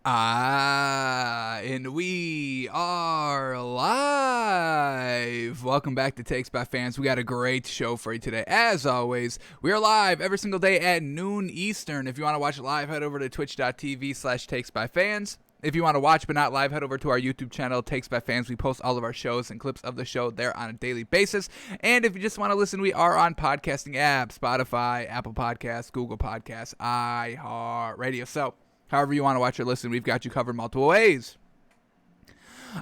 And we are live. Welcome back to Takes by Fans. We got a great show for you today. As always, we are live every single day at noon Eastern. If you want to watch it live, head over to twitch.tv/takesbyfans. If you want to watch but not live, head over to our YouTube channel, Takes by Fans. We post all of our shows and clips of the show there on a daily basis. And if you just want to listen, we are on podcasting apps, Spotify, Apple Podcasts, Google Podcasts, iHeartRadio. So, however you want to watch or listen, we've got you covered multiple ways.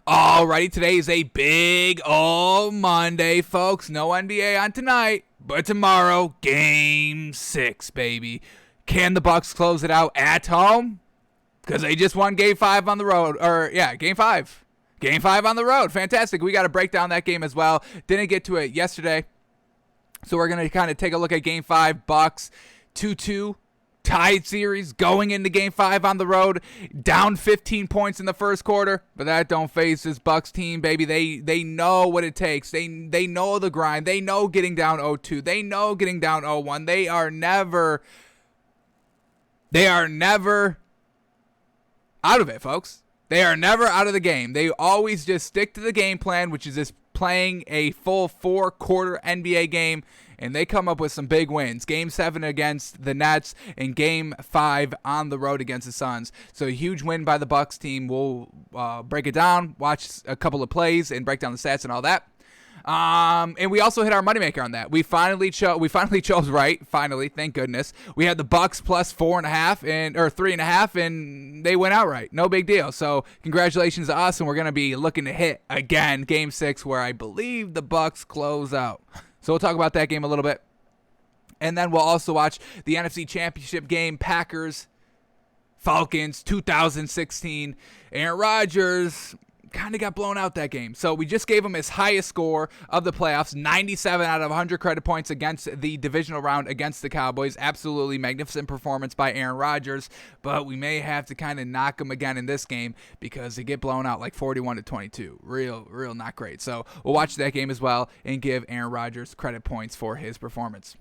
Alrighty, today is a big old Monday, folks. No NBA on tonight, but tomorrow, Game 6, baby. Can the Bucks close it out at home? Because they just won Game 5 on the road. Game 5. Game 5 on the road. Fantastic. We got to break down that game as well. Didn't get to it yesterday. So we're going to kind of take a look at Game 5. Bucks 2-2. Tied series going into Game 5 on the road. Down 15 points in the first quarter. But that don't faze this Bucks team, baby. They know what it takes. They know the grind. They know getting down 0-2. They know getting down 0-1. They are never out of it, folks. They are never out of the game. They always just stick to the game plan, which is just playing a full 4-quarter NBA game, and they come up with some big wins. Game 7 against the Nets and Game 5 on the road against the Suns. So a huge win by the Bucks team. We'll break it down, watch a couple of plays, and break down the stats and all that. And we also hit our moneymaker on that. We finally chose right. Finally, thank goodness. We had the Bucks plus 4.5 or 3.5, and they went outright. No big deal. So congratulations to us, and we're gonna be looking to hit again Game 6, where I believe the Bucks close out. So we'll talk about that game a little bit, and then we'll also watch the NFC Championship game, Packers Falcons 2016. Aaron Rodgers kind of got blown out that game. So we just gave him his highest score of the playoffs, 97 out of 100 credit points against the divisional round against the Cowboys. Absolutely magnificent performance by Aaron Rodgers, but we may have to kind of knock him again in this game because they get blown out like 41-22. Real not great. So we'll watch that game as well and give Aaron Rodgers credit points for his performance.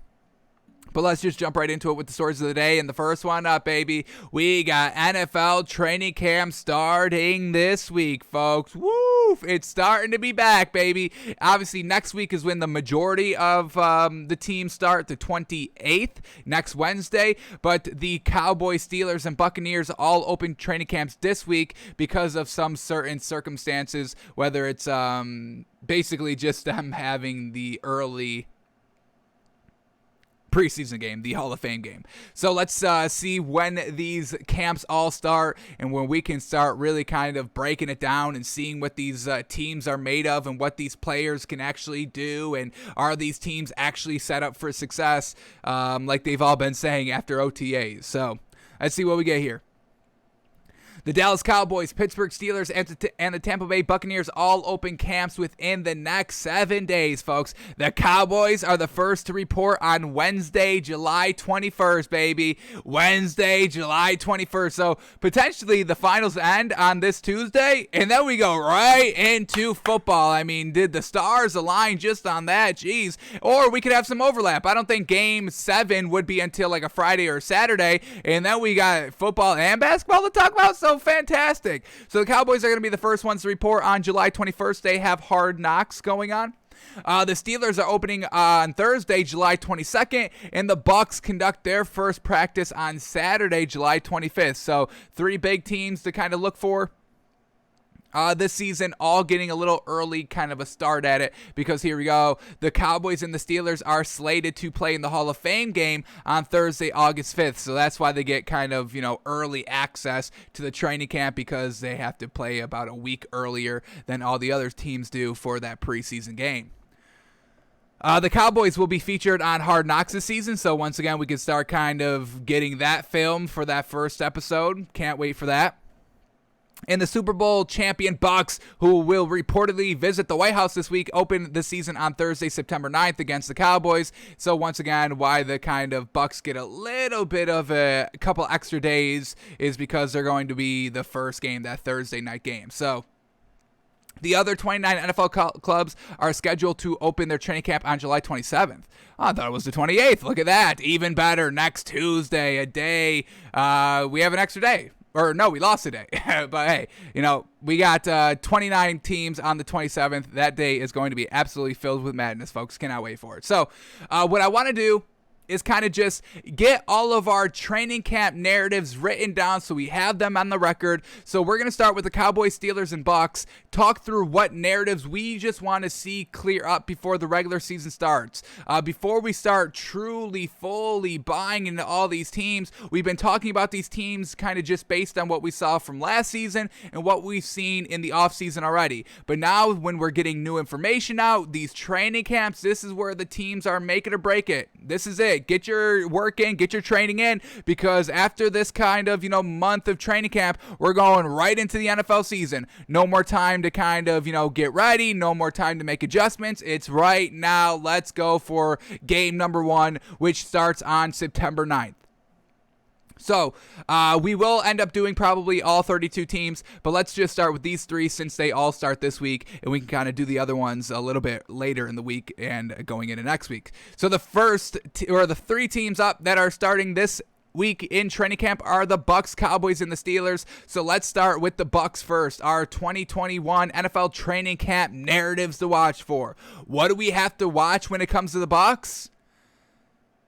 But let's just jump right into it with the stories of the day. And the first one up, baby, we got NFL training camp starting this week, folks. Woo! It's starting to be back, baby. Obviously, next week is when the majority of the teams start, the 28th, next Wednesday. But the Cowboys, Steelers, and Buccaneers all open training camps this week because of some certain circumstances, whether it's basically just them having the early preseason game, the Hall of Fame game. So let's see when these camps all start and when we can start really kind of breaking it down and seeing what these teams are made of and what these players can actually do, and are these teams actually set up for success like they've all been saying after OTAs. So let's see what we get here. The Dallas Cowboys, Pittsburgh Steelers, and the Tampa Bay Buccaneers all open camps within the next 7 days, folks. The Cowboys are the first to report on Wednesday, July 21st, baby. Wednesday, July 21st. So potentially the finals end on this Tuesday, and then we go right into football. I mean, did the stars align just on that? Jeez. Or we could have some overlap. I don't think Game 7 would be until like a Friday or Saturday, and then we got football and basketball to talk about. So fantastic. So the Cowboys are going to be the first ones to report on July 21st. They have Hard Knocks going on. The Steelers are opening on Thursday, July 22nd, and the Bucks conduct their first practice on Saturday, July 25th. So 3 big teams to kind of look for this season, all getting a little early kind of a start at it, because here we go. The Cowboys and the Steelers are slated to play in the Hall of Fame game on Thursday, August 5th. So that's why they get kind of, early access to the training camp, because they have to play about a week earlier than all the other teams do for that preseason game. The Cowboys will be featured on Hard Knocks this season, so once again, we can start kind of getting that film for that first episode. Can't wait for that. And the Super Bowl champion Bucks, who will reportedly visit the White House this week, open the season on Thursday, September 9th against the Cowboys. So once again, why the kind of Bucks get a little bit of a couple extra days is because they're going to be the first game, that Thursday night game. So the other 29 NFL clubs are scheduled to open their training camp on July 27th. Oh, I thought it was the 28th. Look at that. Even better. Next Tuesday, a day. We have an extra day. Or no, we lost today. But hey, we got 29 teams on the 27th. That day is going to be absolutely filled with madness, folks. Cannot wait for it. So what I want to do is kind of just get all of our training camp narratives written down so we have them on the record. So we're going to start with the Cowboys, Steelers, and Bucks, talk through what narratives we just want to see clear up before the regular season starts. Before we start truly, fully buying into all these teams, we've been talking about these teams kind of just based on what we saw from last season and what we've seen in the offseason already. But now when we're getting new information out, these training camps, this is where the teams are make it or break it. This is it. Get your work in, get your training in, because after this kind of, month of training camp, we're going right into the NFL season. No more time to kind of, get ready. No more time to make adjustments. It's right now. Let's go for game number 1, which starts on September 9th. So we will end up doing probably all 32 teams, but let's just start with these 3 since they all start this week, and we can kind of do the other ones a little bit later in the week and going into next week. So the first or the 3 teams up that are starting this week in training camp are the Bucks, Cowboys, and the Steelers. So let's start with the Bucks first. Our 2021 NFL training camp narratives to watch for. What do we have to watch when it comes to the Bucks?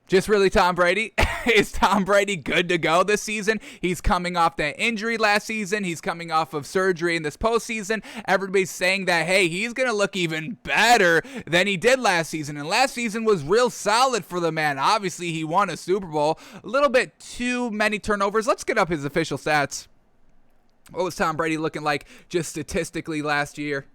Just really Tom Brady. Is Tom Brady good to go this season? He's coming off that injury last season. He's coming off of surgery in this postseason. Everybody's saying that, hey, he's going to look even better than he did last season. And last season was real solid for the man. Obviously, he won a Super Bowl. A little bit too many turnovers. Let's get up his official stats. What was Tom Brady looking like just statistically last year?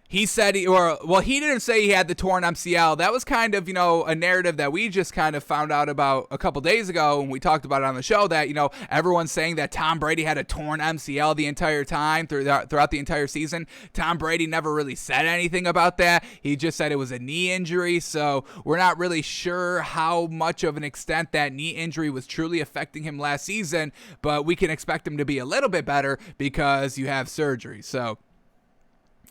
He said he didn't say he had the torn MCL. That was kind of, a narrative that we just kind of found out about a couple days ago when we talked about it on the show that, everyone's saying that Tom Brady had a torn MCL the entire time throughout the entire season. Tom Brady never really said anything about that. He just said it was a knee injury. So we're not really sure how much of an extent that knee injury was truly affecting him last season, but we can expect him to be a little bit better because you have surgery. So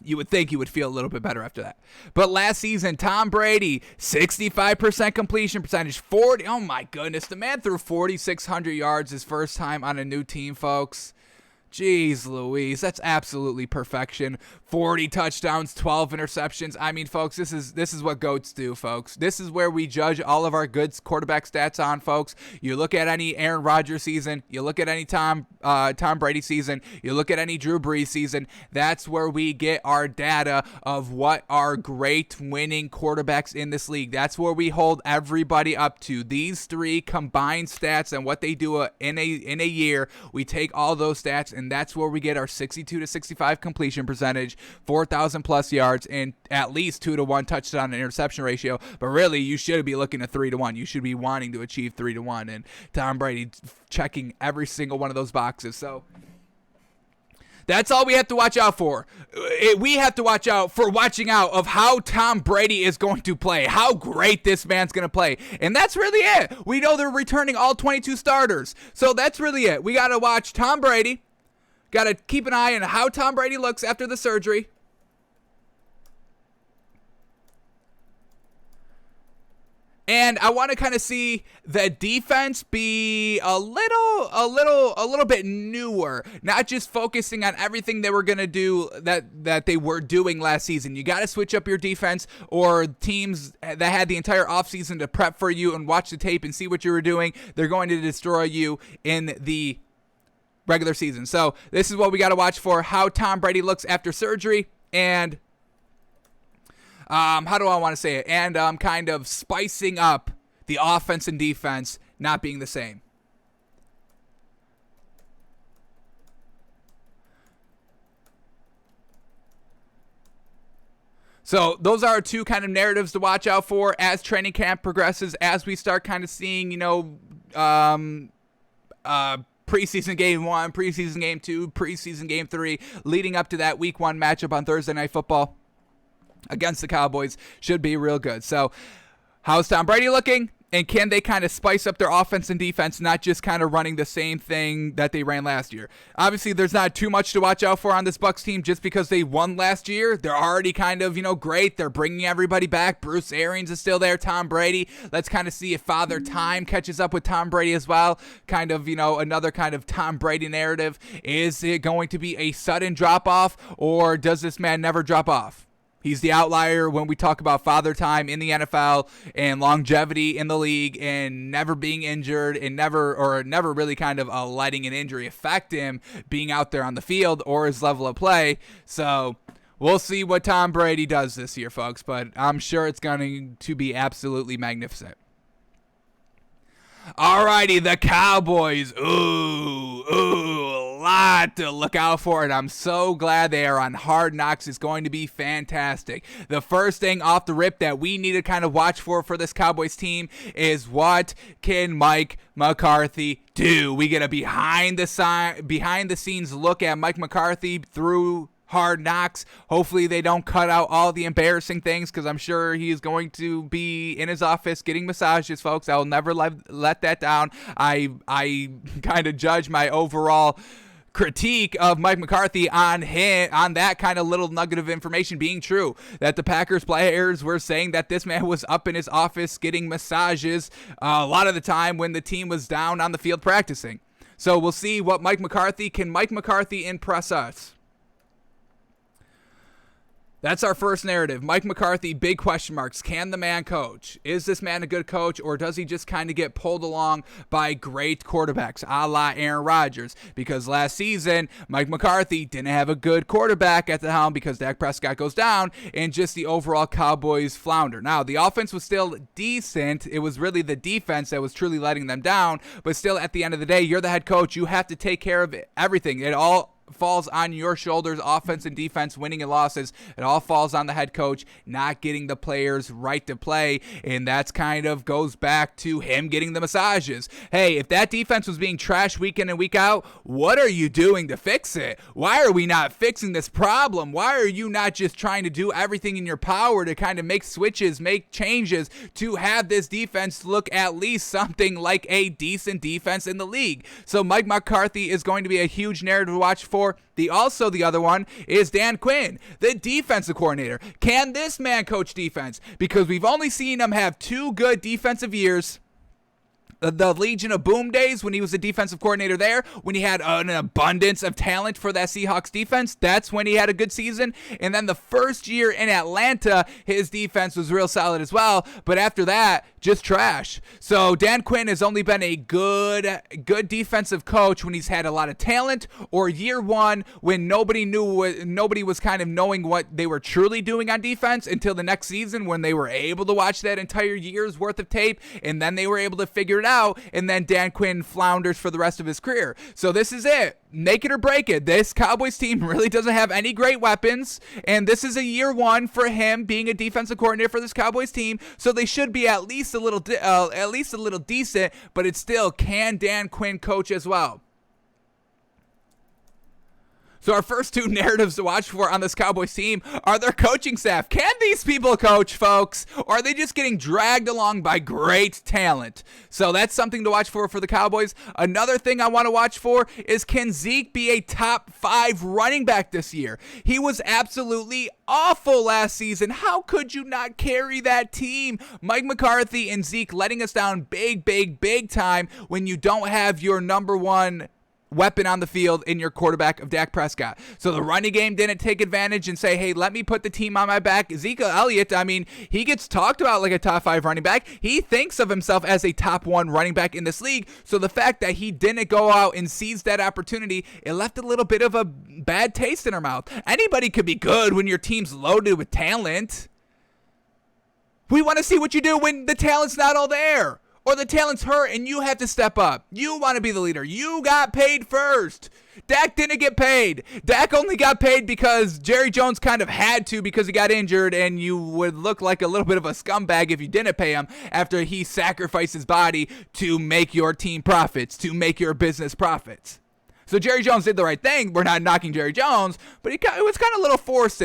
you would think he would feel a little bit better after that. But last season, Tom Brady, 65% completion percentage, oh my goodness, the man threw 4,600 yards his first time on a new team, folks. Jeez Louise, that's absolutely perfection. 40 touchdowns, 12 interceptions. I mean, folks, this is what GOATs do, folks. This is where we judge all of our good quarterback stats on, folks. You look at any Aaron Rodgers season, you look at any Tom Brady season, you look at any Drew Brees season. That's where we get our data of what are great winning quarterbacks in this league. That's where we hold everybody up to. These 3 combined stats and what they do in a year. We take all those stats, and that's where we get our 62 to 65 completion percentage, 4,000 plus yards, and at least 2-to-1 touchdown and interception ratio. But really, you should be looking at 3-to-1. You should be wanting to achieve 3-to-1, and Tom Brady checking every single one of those boxes. So that's all we have to watch out for. We have to watch out for watching out of how Tom Brady is going to play, how great this man's going to play. And that's really it. We know they're returning all 22 starters. So that's really it. We got to watch Tom Brady. Got to keep an eye on how Tom Brady looks after the surgery. And I want to kind of see the defense be a little bit newer, not just focusing on everything they were going to do that they were doing last season. You got to switch up your defense, or teams that had the entire offseason to prep for you and watch the tape and see what you were doing, they're going to destroy you in the regular season. So this is what we got to watch for, how Tom Brady looks after surgery, and how do I want to say it? And kind of spicing up the offense and defense not being the same. So those are 2 kind of narratives to watch out for as training camp progresses, as we start kind of seeing, preseason game 1, preseason game 2, preseason game 3, leading up to that week 1 matchup on Thursday Night Football against the Cowboys. Should be real good. So how's Tom Brady looking? And can they kind of spice up their offense and defense, not just kind of running the same thing that they ran last year? Obviously, there's not too much to watch out for on this Bucs team just because they won last year. They're already kind of, great. They're bringing everybody back. Bruce Arians is still there. Tom Brady. Let's kind of see if Father Time catches up with Tom Brady as well. Kind of, another kind of Tom Brady narrative. Is it going to be a sudden drop-off, or does this man never drop off? He's the outlier when we talk about father time in the NFL and longevity in the league and never being injured and never really kind of letting an injury affect him being out there on the field or his level of play. So we'll see what Tom Brady does this year, folks, but I'm sure it's going to be absolutely magnificent. Alrighty, the Cowboys. Ooh, a lot to look out for, and I'm so glad they are on Hard Knocks. It's going to be fantastic. The first thing off the rip that we need to kind of watch for this Cowboys team is what can Mike McCarthy do? We get a behind the scenes look at Mike McCarthy through Hard Knocks. Hopefully they don't cut out all the embarrassing things, because I'm sure he's going to be in his office getting massages, folks. I will never let that down. I kind of judge my overall critique of Mike McCarthy on that kind of little nugget of information being true, that the Packers players were saying that this man was up in his office getting massages a lot of the time when the team was down on the field practicing. So we'll see what Mike McCarthy impress us. That's our first narrative. Mike McCarthy, big question marks. Can the man coach? Is this man a good coach, or does he just kind of get pulled along by great quarterbacks, a la Aaron Rodgers? Because last season, Mike McCarthy didn't have a good quarterback at the helm because Dak Prescott goes down, and just the overall Cowboys flounder. Now, the offense was still decent. It was really the defense that was truly letting them down, but still, at the end of the day, you're the head coach. You have to take care of everything. It all falls on your shoulders, offense and defense, winning and losses. It all falls on the head coach not getting the players right to play, and that's kind of goes back to him getting the massages. Hey, if that defense was being trashed week in and week out, what are you doing to fix it? Why are we not fixing this problem? Why are you not just trying to do everything in your power to kind of make switches, make changes to have this defense look at least something like a decent defense in the league? So Mike McCarthy is going to be a huge narrative to watch for. The other one is Dan Quinn, the defensive coordinator. Can this man coach defense? Because we've only seen him have 2 good defensive years. The Legion of Boom days when he was the defensive coordinator there, when he had an abundance of talent for that Seahawks defense, that's when he had a good season. And then the first year in Atlanta, his defense was real solid as well. But after that, just trash. So Dan Quinn has only been a good defensive coach when he's had a lot of talent, or year one when nobody was kind of knowing what they were truly doing on defense until the next season when they were able to watch that entire year's worth of tape, and then they were able to figure it out, and then Dan Quinn flounders for the rest of his career. So this is it. Make it or break it. This Cowboys team really doesn't have any great weapons, and this is a year one for him being a defensive coordinator for this Cowboys team. So they should be at least a little decent, but it's still, can Dan Quinn coach as well? So our first 2 narratives to watch for on this Cowboys team are their coaching staff. Can these people coach, folks? Or are they just getting dragged along by great talent? So that's something to watch for the Cowboys. Another thing I want to watch for is, can Zeke be a top 5 running back this year? He was absolutely awful last season. How could you not carry that team? Mike McCarthy and Zeke letting us down big time when you don't have your number one weapon on the field in your quarterback of Dak Prescott. So the running game didn't take advantage and say, hey, let me put the team on my back. Ezekiel Elliott, I mean, he gets talked about like a top 5 running back. He thinks of himself as a top 1 running back in this league. So the fact that he didn't go out and seize that opportunity, it left a little bit of a bad taste in our mouth. Anybody could be good when your team's loaded with talent. We want to see what you do when the talent's not all there, or the talent's hurt and you have to step up. You want to be the leader. You got paid first. Dak didn't get paid. Dak only got paid because Jerry Jones kind of had to, because he got injured, and you would look like a little bit of a scumbag if you didn't pay him after he sacrificed his body to make your team profits, to make your business profits. So Jerry Jones did the right thing. We're not knocking Jerry Jones, but it was kind of a little forced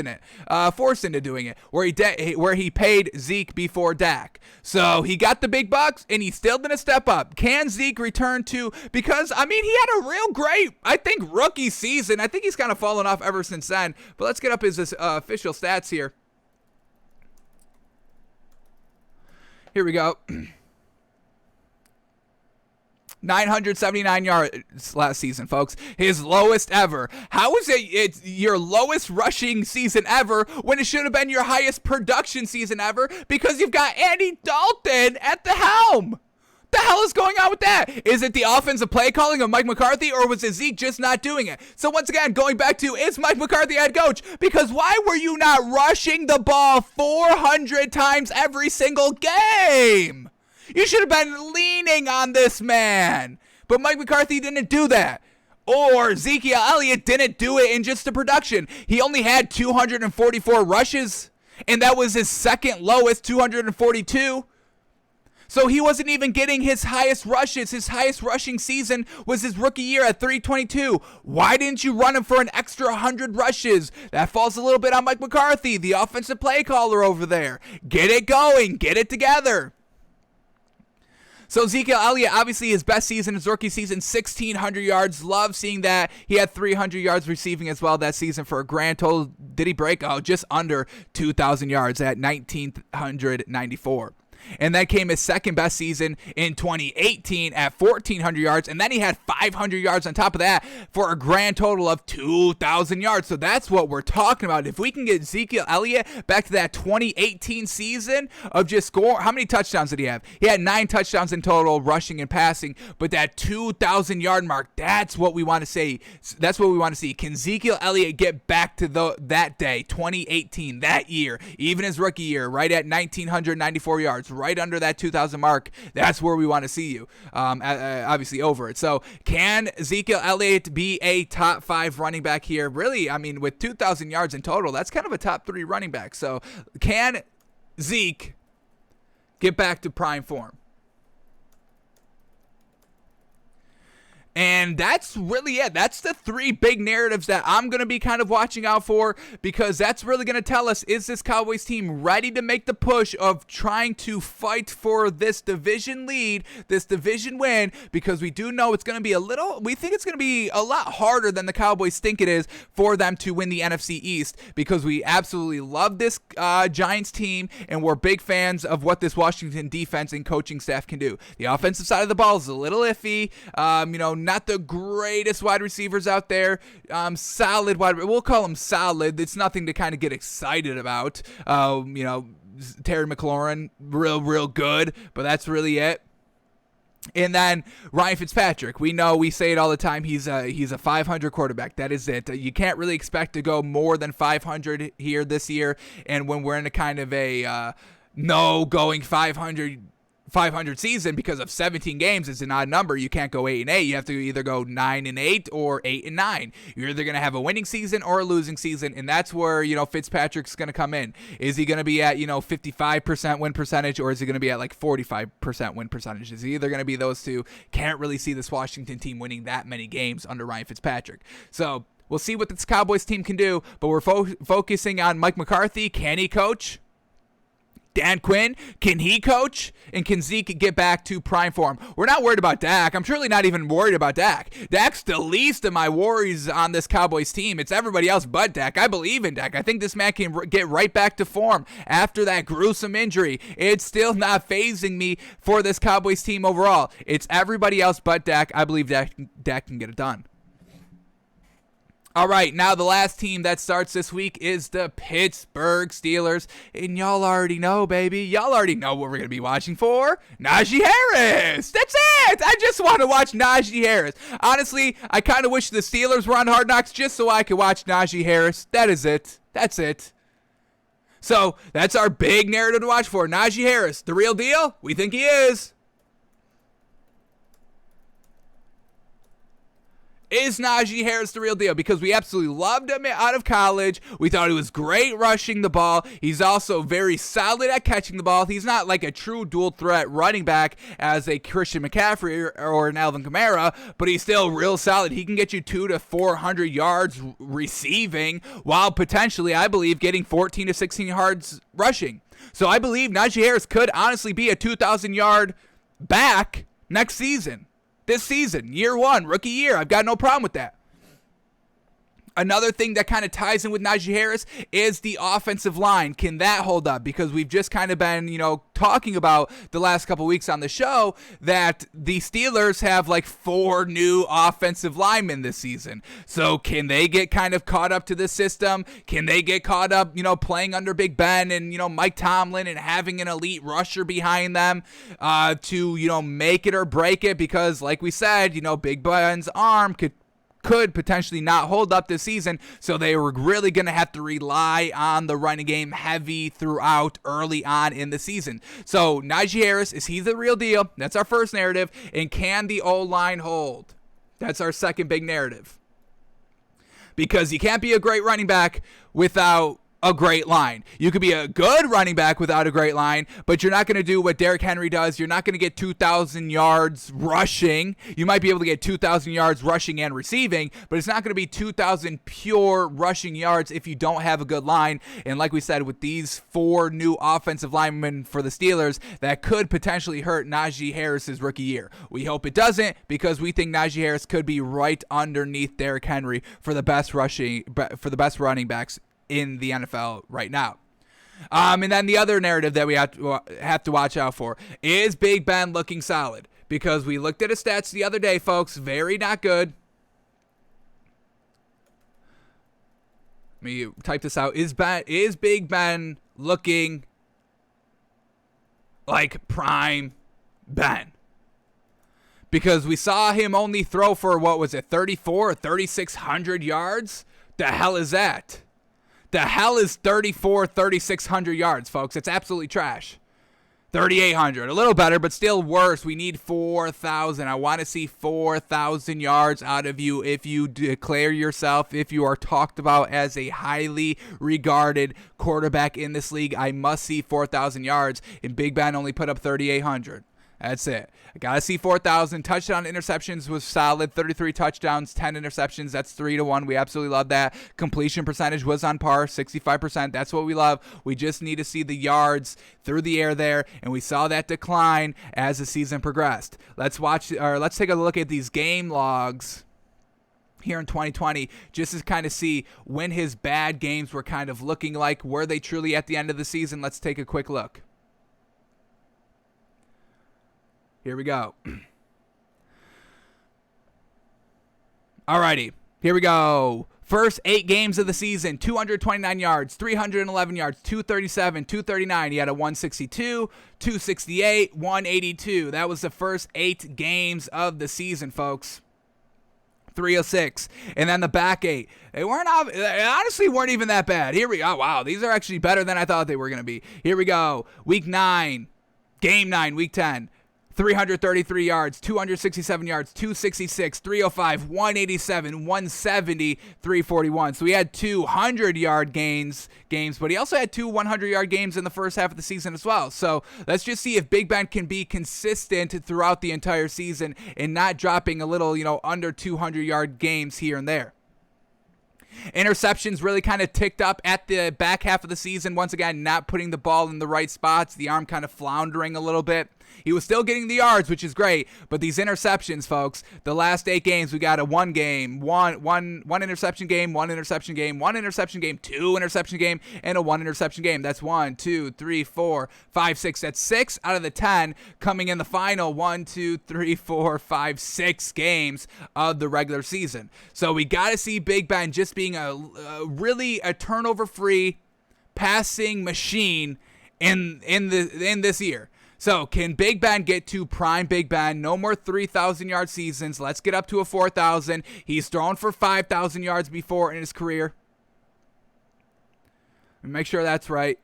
into doing it, where he paid Zeke before Dak. So he got the big bucks, and he's still going to step up. Can Zeke return to, because, I mean, he had a real great, I think, rookie season. I think he's kind of fallen off ever since then. But let's get up his official stats here. Here we go. 979 yards last season, folks. His lowest ever. How is it your lowest rushing season ever when it should have been your highest production season ever? Because you've got Andy Dalton at the helm. The hell is going on with that? Is it the offensive play calling of Mike McCarthy, or was it Zeke just not doing it? So once again, going back to, is Mike McCarthy head coach? Because why were you not rushing the ball 400 times every single game? You should have been leaning on this man. But Mike McCarthy didn't do that. Or Ezekiel Elliott didn't do it in just the production. He only had 244 rushes, and that was his second lowest, 242. So he wasn't even getting his highest rushes. His highest rushing season was his rookie year at 322. Why didn't you run him for an extra 100 rushes? That falls a little bit on Mike McCarthy, the offensive play caller over there. Get it going. Get it together. So Ezekiel Elliott, obviously his best season, his rookie season, 1,600 yards. Love seeing that. He had 300 yards receiving as well that season for a grand total. Did he break? Oh, just under 2,000 yards at 1,994. And that came his second best season in 2018 at 1,400 yards. And then he had 500 yards on top of that for a grand total of 2,000 yards. So that's what we're talking about. If we can get Ezekiel Elliott back to that 2018 season of just score, how many touchdowns did he have? He had 9 touchdowns in total, rushing and passing. But that 2,000 yard mark, that's what we want to say. That's what we want to see. Can Ezekiel Elliott get back to that day, 2018, that year, even his rookie year, right at 1,994 yards? Right under that 2,000 mark. That's where we want to see you, obviously over it. So can Ezekiel Elliott be a top 5 running back here? Really, I mean, with 2,000 yards in total, that's kind of a top 3 running back. So can Zeke get back to prime form? And that's really it. That's the 3 big narratives that I'm going to be kind of watching out for, because that's really going to tell us, is this Cowboys team ready to make the push of trying to fight for this division lead, this division win? Because we do know it's going to be we think it's going to be a lot harder than the Cowboys think it is for them to win the NFC East, because we absolutely love this Giants team, and we're big fans of what this Washington defense and coaching staff can do. The offensive side of the ball is a little iffy. Not the greatest wide receivers out there. Solid we'll call them solid. It's nothing to kind of get excited about. Terry McLaurin, real good, but that's really it. And then Ryan Fitzpatrick, we say it all the time, he's a 500 quarterback. That is it. You can't really expect to go more than 500 here this year. And when we're in a kind of a going 500 season, because of 17 games, it's an odd number. You can't go 8-8. You have to either go 9-8 or 8-9. You're either going to have a winning season or a losing season, and that's where Fitzpatrick's going to come in. Is he going to be at 55% win percentage, or is he going to be at like 45% win percentage? Is he either going to be those two? Can't really see this Washington team winning that many games under Ryan Fitzpatrick. So we'll see what this Cowboys team can do, but we're focusing on Mike McCarthy. Can he coach? Dan Quinn, can he coach? And can Zeke get back to prime form? We're not worried about Dak. I'm truly not even worried about Dak. Dak's the least of my worries on this Cowboys team. It's everybody else but Dak. I believe in Dak. I think this man can get right back to form after that gruesome injury. It's still not fazing me for this Cowboys team overall. It's everybody else but Dak. I believe Dak can get it done. All right, now the last team that starts this week is the Pittsburgh Steelers. And y'all already know, baby. Y'all already know what we're going to be watching for. Najee Harris. That's it. I just want to watch Najee Harris. Honestly, I kind of wish the Steelers were on Hard Knocks just so I could watch Najee Harris. That is it. That's it. So that's our big narrative to watch for. Najee Harris, the real deal? We think he is. Is Najee Harris the real deal? Because we absolutely loved him out of college. We thought he was great rushing the ball. He's also very solid at catching the ball. He's not like a true dual threat running back as a Christian McCaffrey or an Alvin Kamara, but he's still real solid. He can get you 200 to 400 yards receiving while potentially, I believe, getting 14 to 16 yards rushing. So I believe Najee Harris could honestly be a 2,000-yard back next season. This season, year one, rookie year. I've got no problem with that. Another thing that kind of ties in with Najee Harris is the offensive line. Can that hold up? Because we've just kind of been, talking about the last couple weeks on the show that the Steelers have like 4 new offensive linemen this season. So can they get kind of caught up to this system? Can they get caught up, playing under Big Ben and, Mike Tomlin and having an elite rusher behind them to, make it or break it? Because like we said, Big Ben's arm could potentially not hold up this season, so they were really going to have to rely on the running game heavy throughout early on in the season. So Najee Harris, is he the real deal? That's our first narrative. And can the O-line hold? That's our second big narrative. Because you can't be a great running back without a great line. You could be a good running back without a great line, but you're not going to do what Derrick Henry does. You're not going to get 2,000 yards rushing. You might be able to get 2,000 yards rushing and receiving, but it's not going to be 2,000 pure rushing yards if you don't have a good line. And like we said, with these 4 new offensive linemen for the Steelers, that could potentially hurt Najee Harris's rookie year. We hope it doesn't, because we think Najee Harris could be right underneath Derrick Henry for the best running backs in the NFL right now. And then the other narrative that we have to watch out for is Big Ben looking solid, because we looked at his stats the other day, folks. Very not good. Let me type this out. Is Big Ben looking like prime Ben? Because we saw him only throw for, 34 or 3,600 yards? The hell is that? The hell is 3,600 yards, folks? It's absolutely trash. 3,800, a little better, but still worse. We need 4,000. I want to see 4,000 yards out of you if you declare yourself, if you are talked about as a highly regarded quarterback in this league. I must see 4,000 yards, and Big Ben only put up 3,800. That's it. I got to see 4,000. Touchdown interceptions was solid. 33 touchdowns, 10 interceptions. That's 3-1. We absolutely love that. Completion percentage was on par, 65%. That's what we love. We just need to see the yards through the air there, and we saw that decline as the season progressed. Let's take a look at these game logs here in 2020, just to kind of see when his bad games were kind of looking like. Were they truly at the end of the season? Let's take a quick look. Here we go. Alrighty, here we go. First 8 games of the season, 229 yards, 311 yards, 237, 239. He had a 162, 268, 182. That was the first 8 games of the season, folks. 306. And then the back 8. They honestly weren't even that bad. Here we go. Oh, wow, these are actually better than I thought they were going to be. Here we go. Week 9, game 9, week 10. 333 yards, 267 yards, 266, 305, 187, 170, 341. So he had 200-yard games, but he also had 2 100-yard games in the first half of the season as well. So let's just see if Big Ben can be consistent throughout the entire season and not dropping a little, under 200-yard games here and there. Interceptions really kind of ticked up at the back half of the season. Once again, not putting the ball in the right spots, the arm kind of floundering a little bit. He was still getting the yards, which is great, but these interceptions, folks, the last 8 games, we got a one interception game, 1 interception game, 1 interception game, 2 interception game, and a 1 interception game. That's 1, 2, 3, 4, 5, 6. That's 6 out of the 10 coming in the final 1, 2, 3, 4, 5, 6 games of the regular season. So we got to see Big Ben just being really a turnover-free passing machine in this year. So can Big Ben get to prime Big Ben? No more 3,000-yard seasons. Let's get up to a 4,000. He's thrown for 5,000 yards before in his career. Make sure that's right.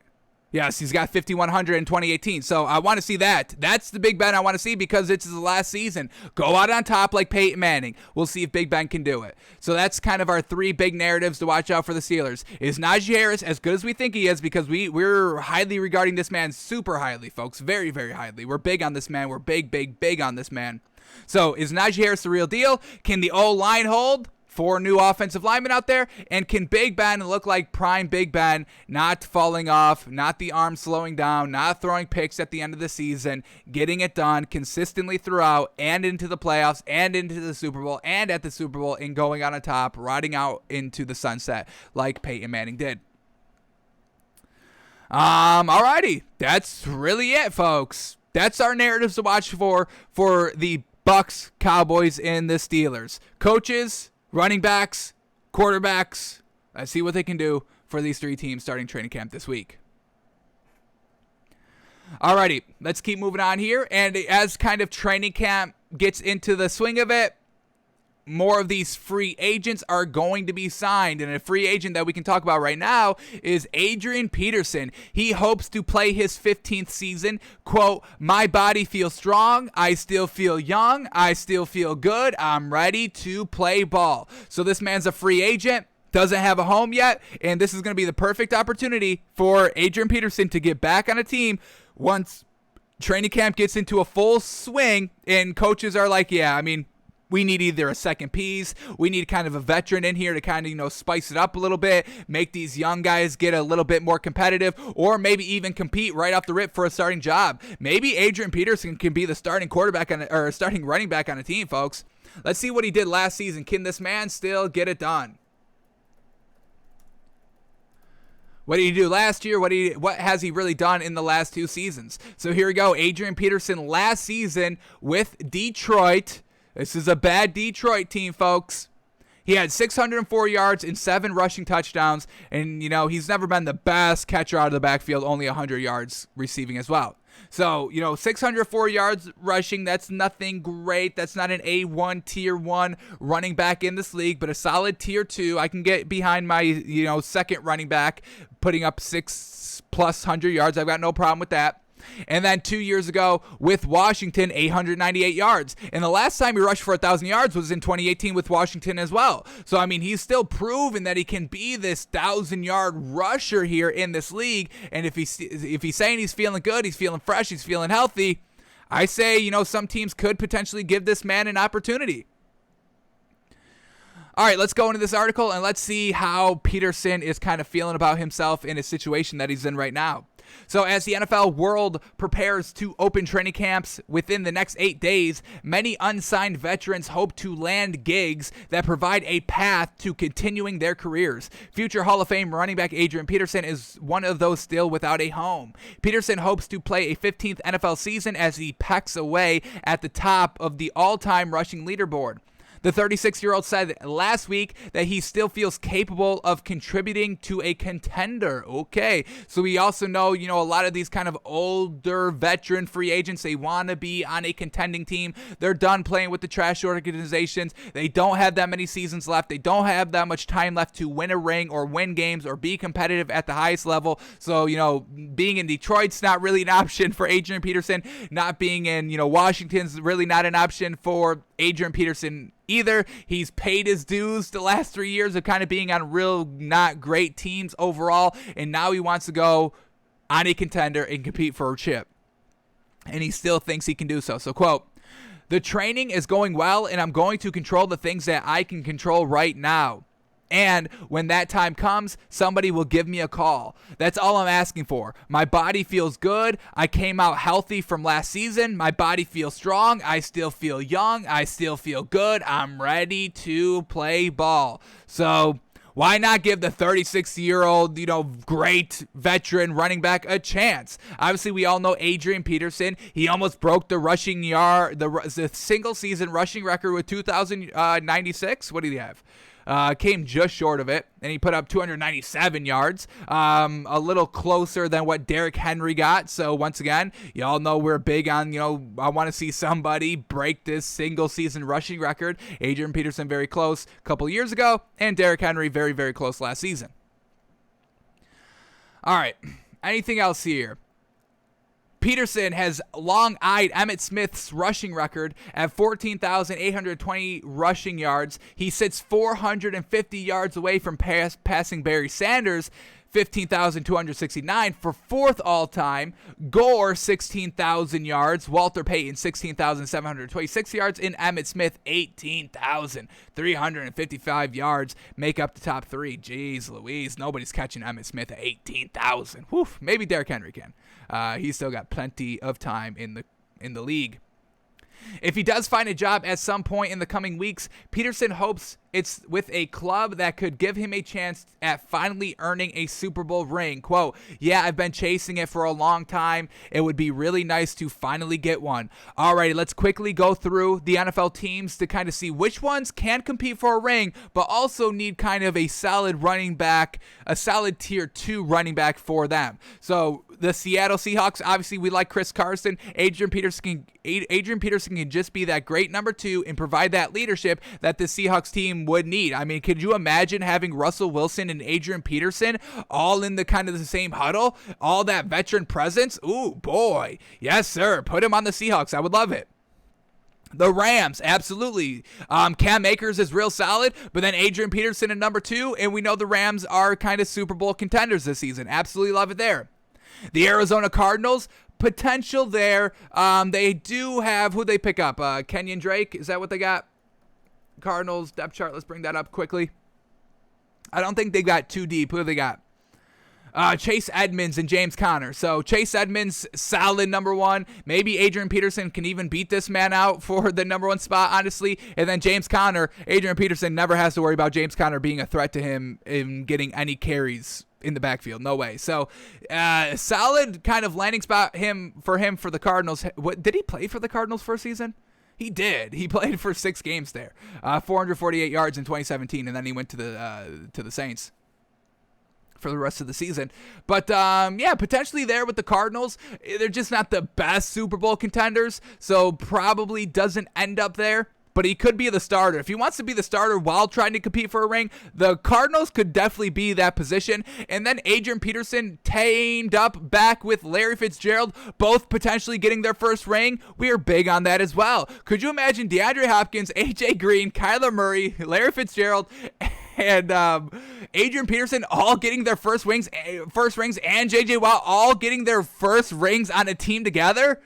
Yes, he's got 5,100 in 2018. So I want to see that. That's the Big Ben I want to see because it's his last season. Go out on top like Peyton Manning. We'll see if Big Ben can do it. So that's kind of our three big narratives to watch out for the Steelers. Is Najee Harris as good as we think he is? Because we're highly regarding this man super highly, folks. Very, very highly. We're big on this man. We're big, big, big on this man. So is Najee Harris the real deal? Can the O-line hold? 4 new offensive linemen out there, and can Big Ben look like prime Big Ben, not falling off, not the arm slowing down, not throwing picks at the end of the season, getting it done consistently throughout and into the playoffs and into the Super Bowl and at the Super Bowl and going on top, riding out into the sunset like Peyton Manning did. Alrighty, that's really it, folks. That's our narratives to watch for the Bucs, Cowboys, and the Steelers. Coaches, running backs, quarterbacks. Let's see what they can do for these three teams starting training camp this week. Alrighty, let's keep moving on here. And as kind of training camp gets into the swing of it, more of these free agents are going to be signed. And a free agent that we can talk about right now is Adrian Peterson. He hopes to play his 15th season. Quote, "My body feels strong. I still feel young. I still feel good. I'm ready to play ball." So this man's a free agent. Doesn't have a home yet. And this is going to be the perfect opportunity for Adrian Peterson to get back on a team once training camp gets into a full swing and coaches are like, yeah, I mean, we need either a second piece. We need kind of a veteran in here to kind of, spice it up a little bit, make these young guys get a little bit more competitive, or maybe even compete right off the rip for a starting job. Maybe Adrian Peterson can be the starting quarterback or starting running back on a team, folks. Let's see what he did last season. Can this man still get it done? What did he do last year? What has he really done in the last 2 seasons? So here we go. Adrian Peterson last season with Detroit. This is a bad Detroit team, folks. He had 604 yards and 7 rushing touchdowns. And, he's never been the best catcher out of the backfield, only 100 yards receiving as well. So, 604 yards rushing, that's nothing great. That's not an A1, tier 1 running back in this league, but a solid tier 2. I can get behind my, second running back putting up 6+ hundred yards. I've got no problem with that. And then 2 years ago with Washington, 898 yards. And the last time he rushed for 1,000 yards was in 2018 with Washington as well. So, he's still proven that he can be this 1,000-yard rusher here in this league. And if he's saying he's feeling good, he's feeling fresh, he's feeling healthy, I say, some teams could potentially give this man an opportunity. All right, let's go into this article and let's see how Peterson is kind of feeling about himself in a situation that he's in right now. So as the NFL world prepares to open training camps within the next 8 days, many unsigned veterans hope to land gigs that provide a path to continuing their careers. Future Hall of Fame running back Adrian Peterson is one of those still without a home. Peterson hopes to play a 15th NFL season as he pecks away at the top of the all-time rushing leaderboard. The 36-year-old said last week that he still feels capable of contributing to a contender. Okay, so we also know, a lot of these kind of older veteran free agents, they want to be on a contending team. They're done playing with the trash organizations. They don't have that many seasons left. They don't have that much time left to win a ring or win games or be competitive at the highest level. So, being in Detroit's not really an option for Adrian Peterson. Not being in, Washington's really not an option for Adrian Peterson either. He's paid his dues the last 3 years of kind of being on real not great teams overall, and now he wants to go on a contender and compete for a chip. And he still thinks he can do so. So, quote, "The training is going well, and I'm going to control the things that I can control right now. And when that time comes, somebody will give me a call. That's all I'm asking for. My body feels good. I came out healthy from last season. My body feels strong. I still feel young. I still feel good. I'm ready to play ball." So why not give the 36-year-old, great veteran running back a chance? Obviously, we all know Adrian Peterson. He almost broke the rushing yard, the single season rushing record with 2,096. What did he have? Came just short of it, and he put up 297 yards, a little closer than what Derrick Henry got. So once again, y'all know we're big on, I want to see somebody break this single season rushing record. Adrian Peterson very close a couple years ago, and Derrick Henry very, very close last season. All right. Anything else here? Peterson has long-eyed Emmitt Smith's rushing record at 14,820 rushing yards. He sits 450 yards away from passing Barry Sanders, 15,269 for fourth all-time. Gore, 16,000 yards. Walter Payton, 16,726 yards. And Emmitt Smith, 18,355 yards. Make up the top three. Jeez Louise, nobody's catching Emmitt Smith at 18,000. Whew, maybe Derrick Henry can. He's still got plenty of time in the league. If he does find a job at some point in the coming weeks, Peterson hopes it's with a club that could give him a chance at finally earning a Super Bowl ring. Quote, "Yeah, I've been chasing it for a long time. It would be really nice to finally get one." Alrighty, let's quickly go through the NFL teams to kind of see which ones can compete for a ring, but also need kind of a solid running back, a solid tier 2 running back for them. So the Seattle Seahawks, obviously we like Chris Carson. Adrian Peterson can just be that great number 2 and provide that leadership that the Seahawks team would need. I mean, could you imagine having Russell Wilson and Adrian Peterson all in the kind of the same huddle? All that veteran presence? Ooh, boy. Yes, sir. Put him on the Seahawks. I would love it. The Rams, absolutely. Cam Akers is real solid, but then Adrian Peterson at number 2, and we know the Rams are kind of Super Bowl contenders this season. Absolutely love it there. The Arizona Cardinals, potential there. They do have, who they pick up? Kenyon Drake, is that what they got? Cardinals depth chart, let's bring that up quickly. I don't think they got too deep. Who have they got? Chase Edmonds and James Conner. So Chase Edmonds, solid number 1. Maybe Adrian Peterson can even beat this man out for the number 1 spot, honestly. And then James Conner, Adrian Peterson never has to worry about James Conner being a threat to him in getting any carries in the backfield. No way. So solid kind of landing spot for the Cardinals. What did he play for the Cardinals first season? He did. He played for 6 games there. 448 yards in 2017, and then he went to the Saints for the rest of the season. But yeah, potentially there with the Cardinals. They're just not the best Super Bowl contenders, so probably doesn't end up there. But he could be the starter. If he wants to be the starter while trying to compete for a ring, the Cardinals could definitely be that position. And then Adrian Peterson teamed up back with Larry Fitzgerald, both potentially getting their first ring. We are big on that as well. Could you imagine DeAndre Hopkins, AJ Green, Kyler Murray, Larry Fitzgerald, and Adrian Peterson all getting their first rings, and J.J. Watt all getting their first rings on a team together?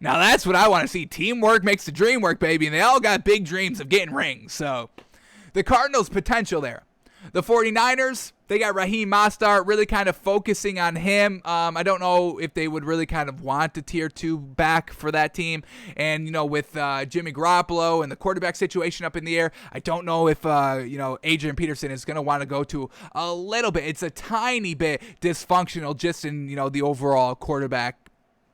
Now that's what I want to see. Teamwork makes the dream work, baby. And they all got big dreams of getting rings. So the Cardinals' potential there. The 49ers, they got Raheem Mostert, really kind of focusing on him. I don't know if they would really kind of want a tier 2 back for that team. And, with Jimmy Garoppolo and the quarterback situation up in the air, I don't know if, Adrian Peterson is going to want to go to a little bit. It's a tiny bit dysfunctional just in, the overall quarterback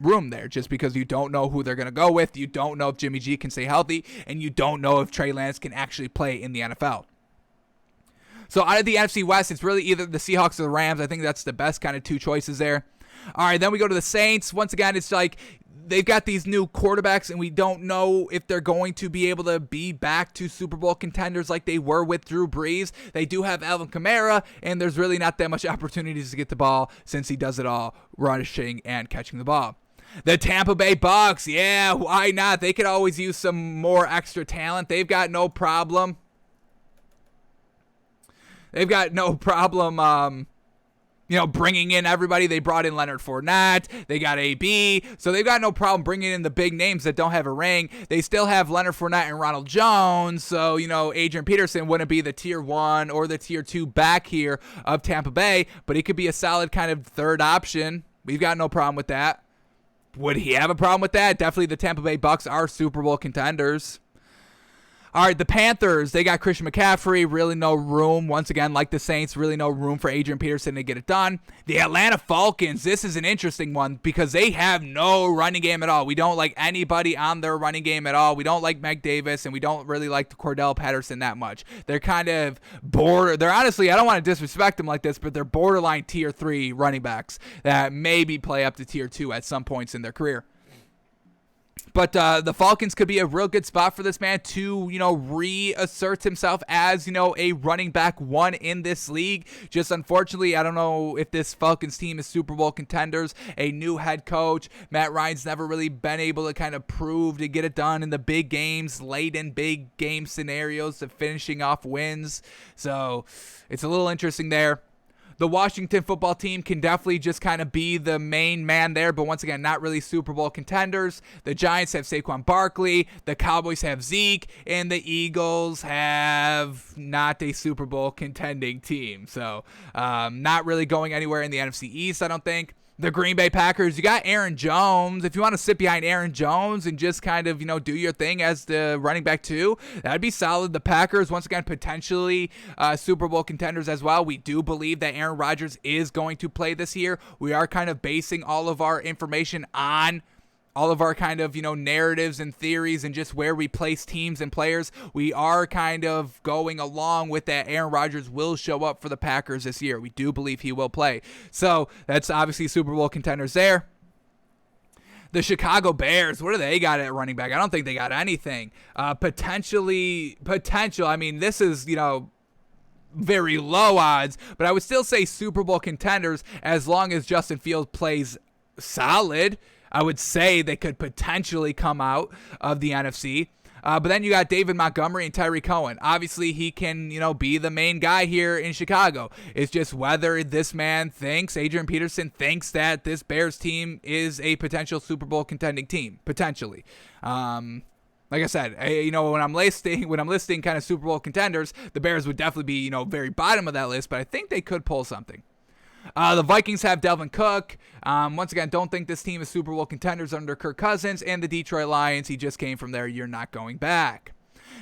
room there, just because you don't know who they're going to go with. You don't know if Jimmy G can stay healthy, and you don't know if Trey Lance can actually play in the NFL. So out of the NFC West, it's really either the Seahawks or the Rams. I think that's the best kind of 2 choices there. All right, then we go to the Saints. Once again, it's like they've got these new quarterbacks, and we don't know if they're going to be able to be back to Super Bowl contenders like they were with Drew Brees. They do have Alvin Kamara, and there's really not that much opportunities to get the ball since he does it all rushing and catching the ball. The Tampa Bay Bucks, yeah, why not? They could always use some more extra talent. They've got no problem. Bringing in everybody. They brought in Leonard Fournette. They got AB. So they've got no problem bringing in the big names that don't have a ring. They still have Leonard Fournette and Ronald Jones. So, Adrian Peterson wouldn't be the tier 1 or the tier 2 back here of Tampa Bay, but he could be a solid kind of third option. We've got no problem with that. Would he have a problem with that? Definitely the Tampa Bay Bucks are Super Bowl contenders. All right, the Panthers, they got Christian McCaffrey, really no room. Once again, like the Saints, really no room for Adrian Peterson to get it done. The Atlanta Falcons, this is an interesting one because they have no running game at all. We don't like anybody on their running game at all. We don't like Meg Davis, and we don't really like the Cordell Patterson that much. They're kind of they're honestly, I don't want to disrespect them like this, but they're borderline tier 3 running backs that maybe play up to tier 2 at some points in their career. But the Falcons could be a real good spot for this man to, reassert himself as, a running back one in this league. Just unfortunately, I don't know if this Falcons team is Super Bowl contenders. A new head coach. Matt Ryan's never really been able to kind of prove to get it done in the big games, late in big game scenarios to finishing off wins. So it's a little interesting there. The Washington football team can definitely just kind of be the main man there, but once again, not really Super Bowl contenders. The Giants have Saquon Barkley, the Cowboys have Zeke, and the Eagles have not a Super Bowl contending team. So not really going anywhere in the NFC East, I don't think. The Green Bay Packers, you got Aaron Jones. If you want to sit behind Aaron Jones and just kind of, do your thing as the running back too, that'd be solid. The Packers, once again, potentially Super Bowl contenders as well. We do believe that Aaron Rodgers is going to play this year. We are kind of basing all of our information on all of our kind of, narratives and theories and just where we place teams and players. We are kind of going along with that Aaron Rodgers will show up for the Packers this year. We do believe he will play. So that's obviously Super Bowl contenders there. The Chicago Bears, what do they got at running back? I don't think they got anything. Potential. I mean, this is, very low odds, but I would still say Super Bowl contenders as long as Justin Fields plays solid. I would say they could potentially come out of the NFC. But then you got David Montgomery and Tyreek Cohen. Obviously, he can, be the main guy here in Chicago. It's just whether this man thinks, Adrian Peterson thinks that this Bears team is a potential Super Bowl contending team, potentially. Like I said, when I'm listing kind of Super Bowl contenders, the Bears would definitely be, very bottom of that list, but I think they could pull something. The Vikings have Dalvin Cook. Once again, don't think this team is Super Bowl contenders under Kirk Cousins. And the Detroit Lions, he just came from there. You're not going back.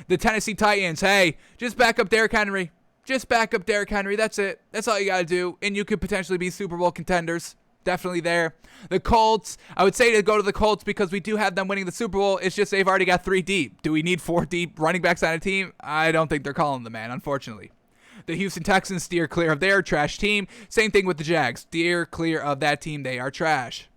The Tennessee Titans, hey, just back up Derrick Henry. Just back up Derrick Henry. That's it. That's all you got to do. And you could potentially be Super Bowl contenders. Definitely there. The Colts, I would say to go to the Colts because we do have them winning the Super Bowl. It's just they've already got 3 deep. Do we need 4 deep running backs on a team? I don't think they're calling the man, unfortunately. The Houston Texans steer clear of their trash team. Same thing with the Jags. Steer clear of that team. They are trash.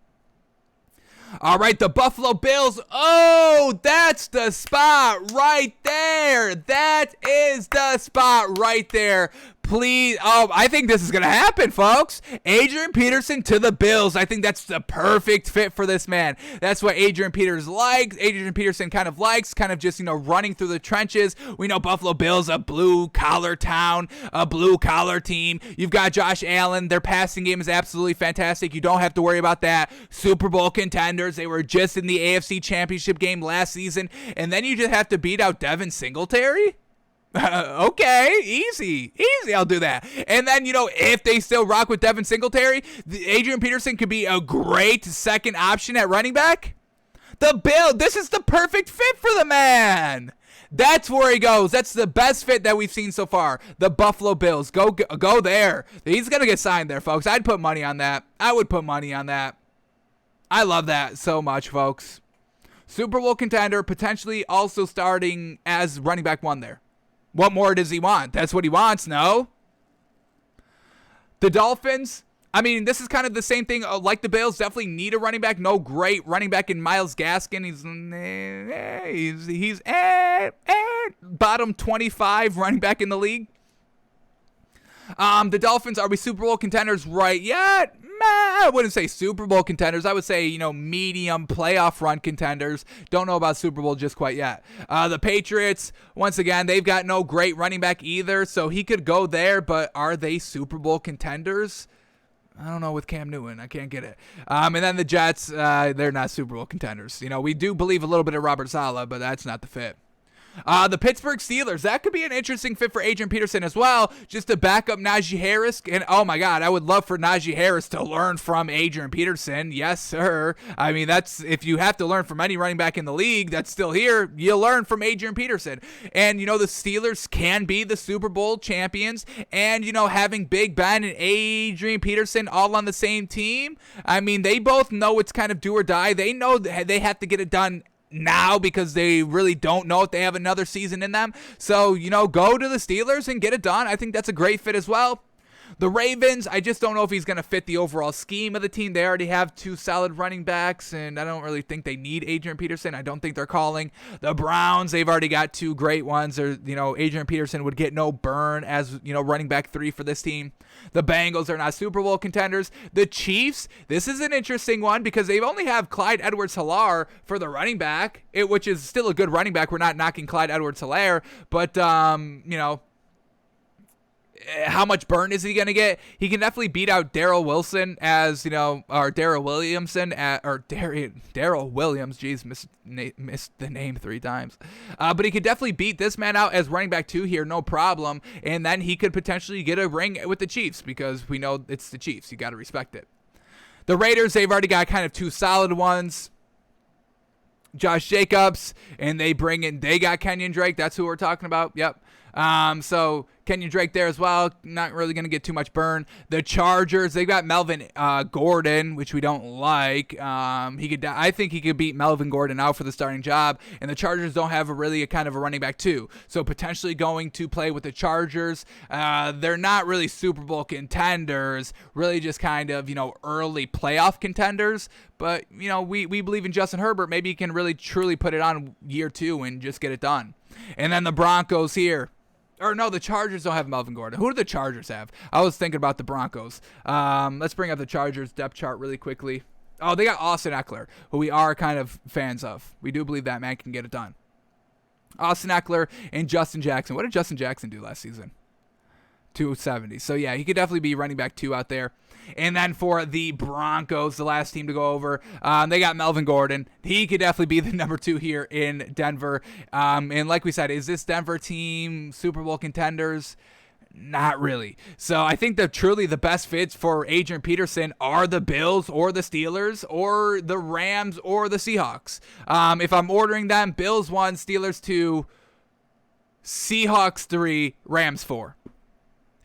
All right, the Buffalo Bills. Oh, that's the spot right there. That is the spot right there. Please. Oh, I think this is going to happen, folks. Adrian Peterson to the Bills. I think that's the perfect fit for this man. That's what Adrian Peterson kind of likes, kind of just, running through the trenches. We know Buffalo Bills, a blue-collar town, a blue-collar team. You've got Josh Allen. Their passing game is absolutely fantastic. You don't have to worry about that. Super Bowl contenders. They were just in the AFC Championship game last season. And then you just have to beat out Devin Singletary? Okay, easy, I'll do that. And then, if they still rock with Devin Singletary, Adrian Peterson could be a great second option at running back. This is the perfect fit for the man. That's where he goes. That's the best fit that we've seen so far. The Buffalo Bills. Go there. He's going to get signed there, folks. I'd put money on that. I would put money on that. I love that so much, folks. Super Bowl contender, potentially also starting as running back one there. What more does he want? That's what he wants, no? The Dolphins, I mean, this is kind of the same thing. Like the Bills, definitely need a running back. No great running back in Myles Gaskin. He's bottom 25 running back in the league. The Dolphins, are we Super Bowl contenders right yet? I wouldn't say Super Bowl contenders. I would say, medium playoff run contenders. Don't know about Super Bowl just quite yet. The Patriots, once again, they've got no great running back either, so he could go there, but are they Super Bowl contenders? I don't know with Cam Newton. I can't get it. And then the Jets, they're not Super Bowl contenders. We do believe a little bit of Robert Saleh, but that's not the fit. The Pittsburgh Steelers, that could be an interesting fit for Adrian Peterson as well, just to back up Najee Harris. And oh my God, I would love for Najee Harris to learn from Adrian Peterson. Yes, sir. I mean, that's, if you have to learn from any running back in the league that's still here, you learn from Adrian Peterson. And, the Steelers can be the Super Bowl champions. And, having Big Ben and Adrian Peterson all on the same team, I mean, they both know it's kind of do or die. They know they have to get it done now because they really don't know if they have another season in them. So, go to the Steelers and get it done. I think that's a great fit as well. The Ravens, I just don't know if he's going to fit the overall scheme of the team. They already have 2 solid running backs, and I don't really think they need Adrian Peterson. I don't think they're calling. The Browns, they've already got 2 great ones. Adrian Peterson would get no burn as, running back 3 for this team. The Bengals are not Super Bowl contenders. The Chiefs, this is an interesting one because they only have Clyde Edwards-Helaire for the running back, which is still a good running back. We're not knocking Clyde Edwards-Helaire, but, how much burn is he going to get? He can definitely beat out Darrell Wilson or Darrell Williamson, Darrell Williams. Jeez, missed the name 3 times. But he could definitely beat this man out as running back 2 here, no problem. And then he could potentially get a ring with the Chiefs because we know it's the Chiefs. You got to respect it. The Raiders, they've already got kind of 2 solid ones. Josh Jacobs, and they got Kenyon Drake. That's who we're talking about. Yep. So Kenyon Drake there as well. Not really going to get too much burn. The Chargers, they got Melvin Gordon, which we don't like. I think he could beat Melvin Gordon out for the starting job. And the Chargers don't have a kind of a running back too. So potentially going to play with the Chargers. They're not really Super Bowl contenders. Really just kind of early playoff contenders. But we believe in Justin Herbert. Maybe he can really truly put it on year 2 and just get it done. And then the Broncos here. Or no, the Chargers don't have Melvin Gordon. Who do the Chargers have? I was thinking about the Broncos. Let's bring up the Chargers depth chart really quickly. Oh, they got Austin Eckler, who we are kind of fans of. We do believe that man can get it done. Austin Eckler and Justin Jackson. What did Justin Jackson do last season? 270. So yeah, he could definitely be running back 2 out there. And then for the Broncos, the last team to go over, they got Melvin Gordon. He could definitely be the number 2 here in Denver. And like we said, is this Denver team Super Bowl contenders? Not really. So I think that truly the best fits for Adrian Peterson are the Bills or the Steelers or the Rams or the Seahawks. If I'm ordering them, Bills 1, Steelers 2, Seahawks 3, Rams 4.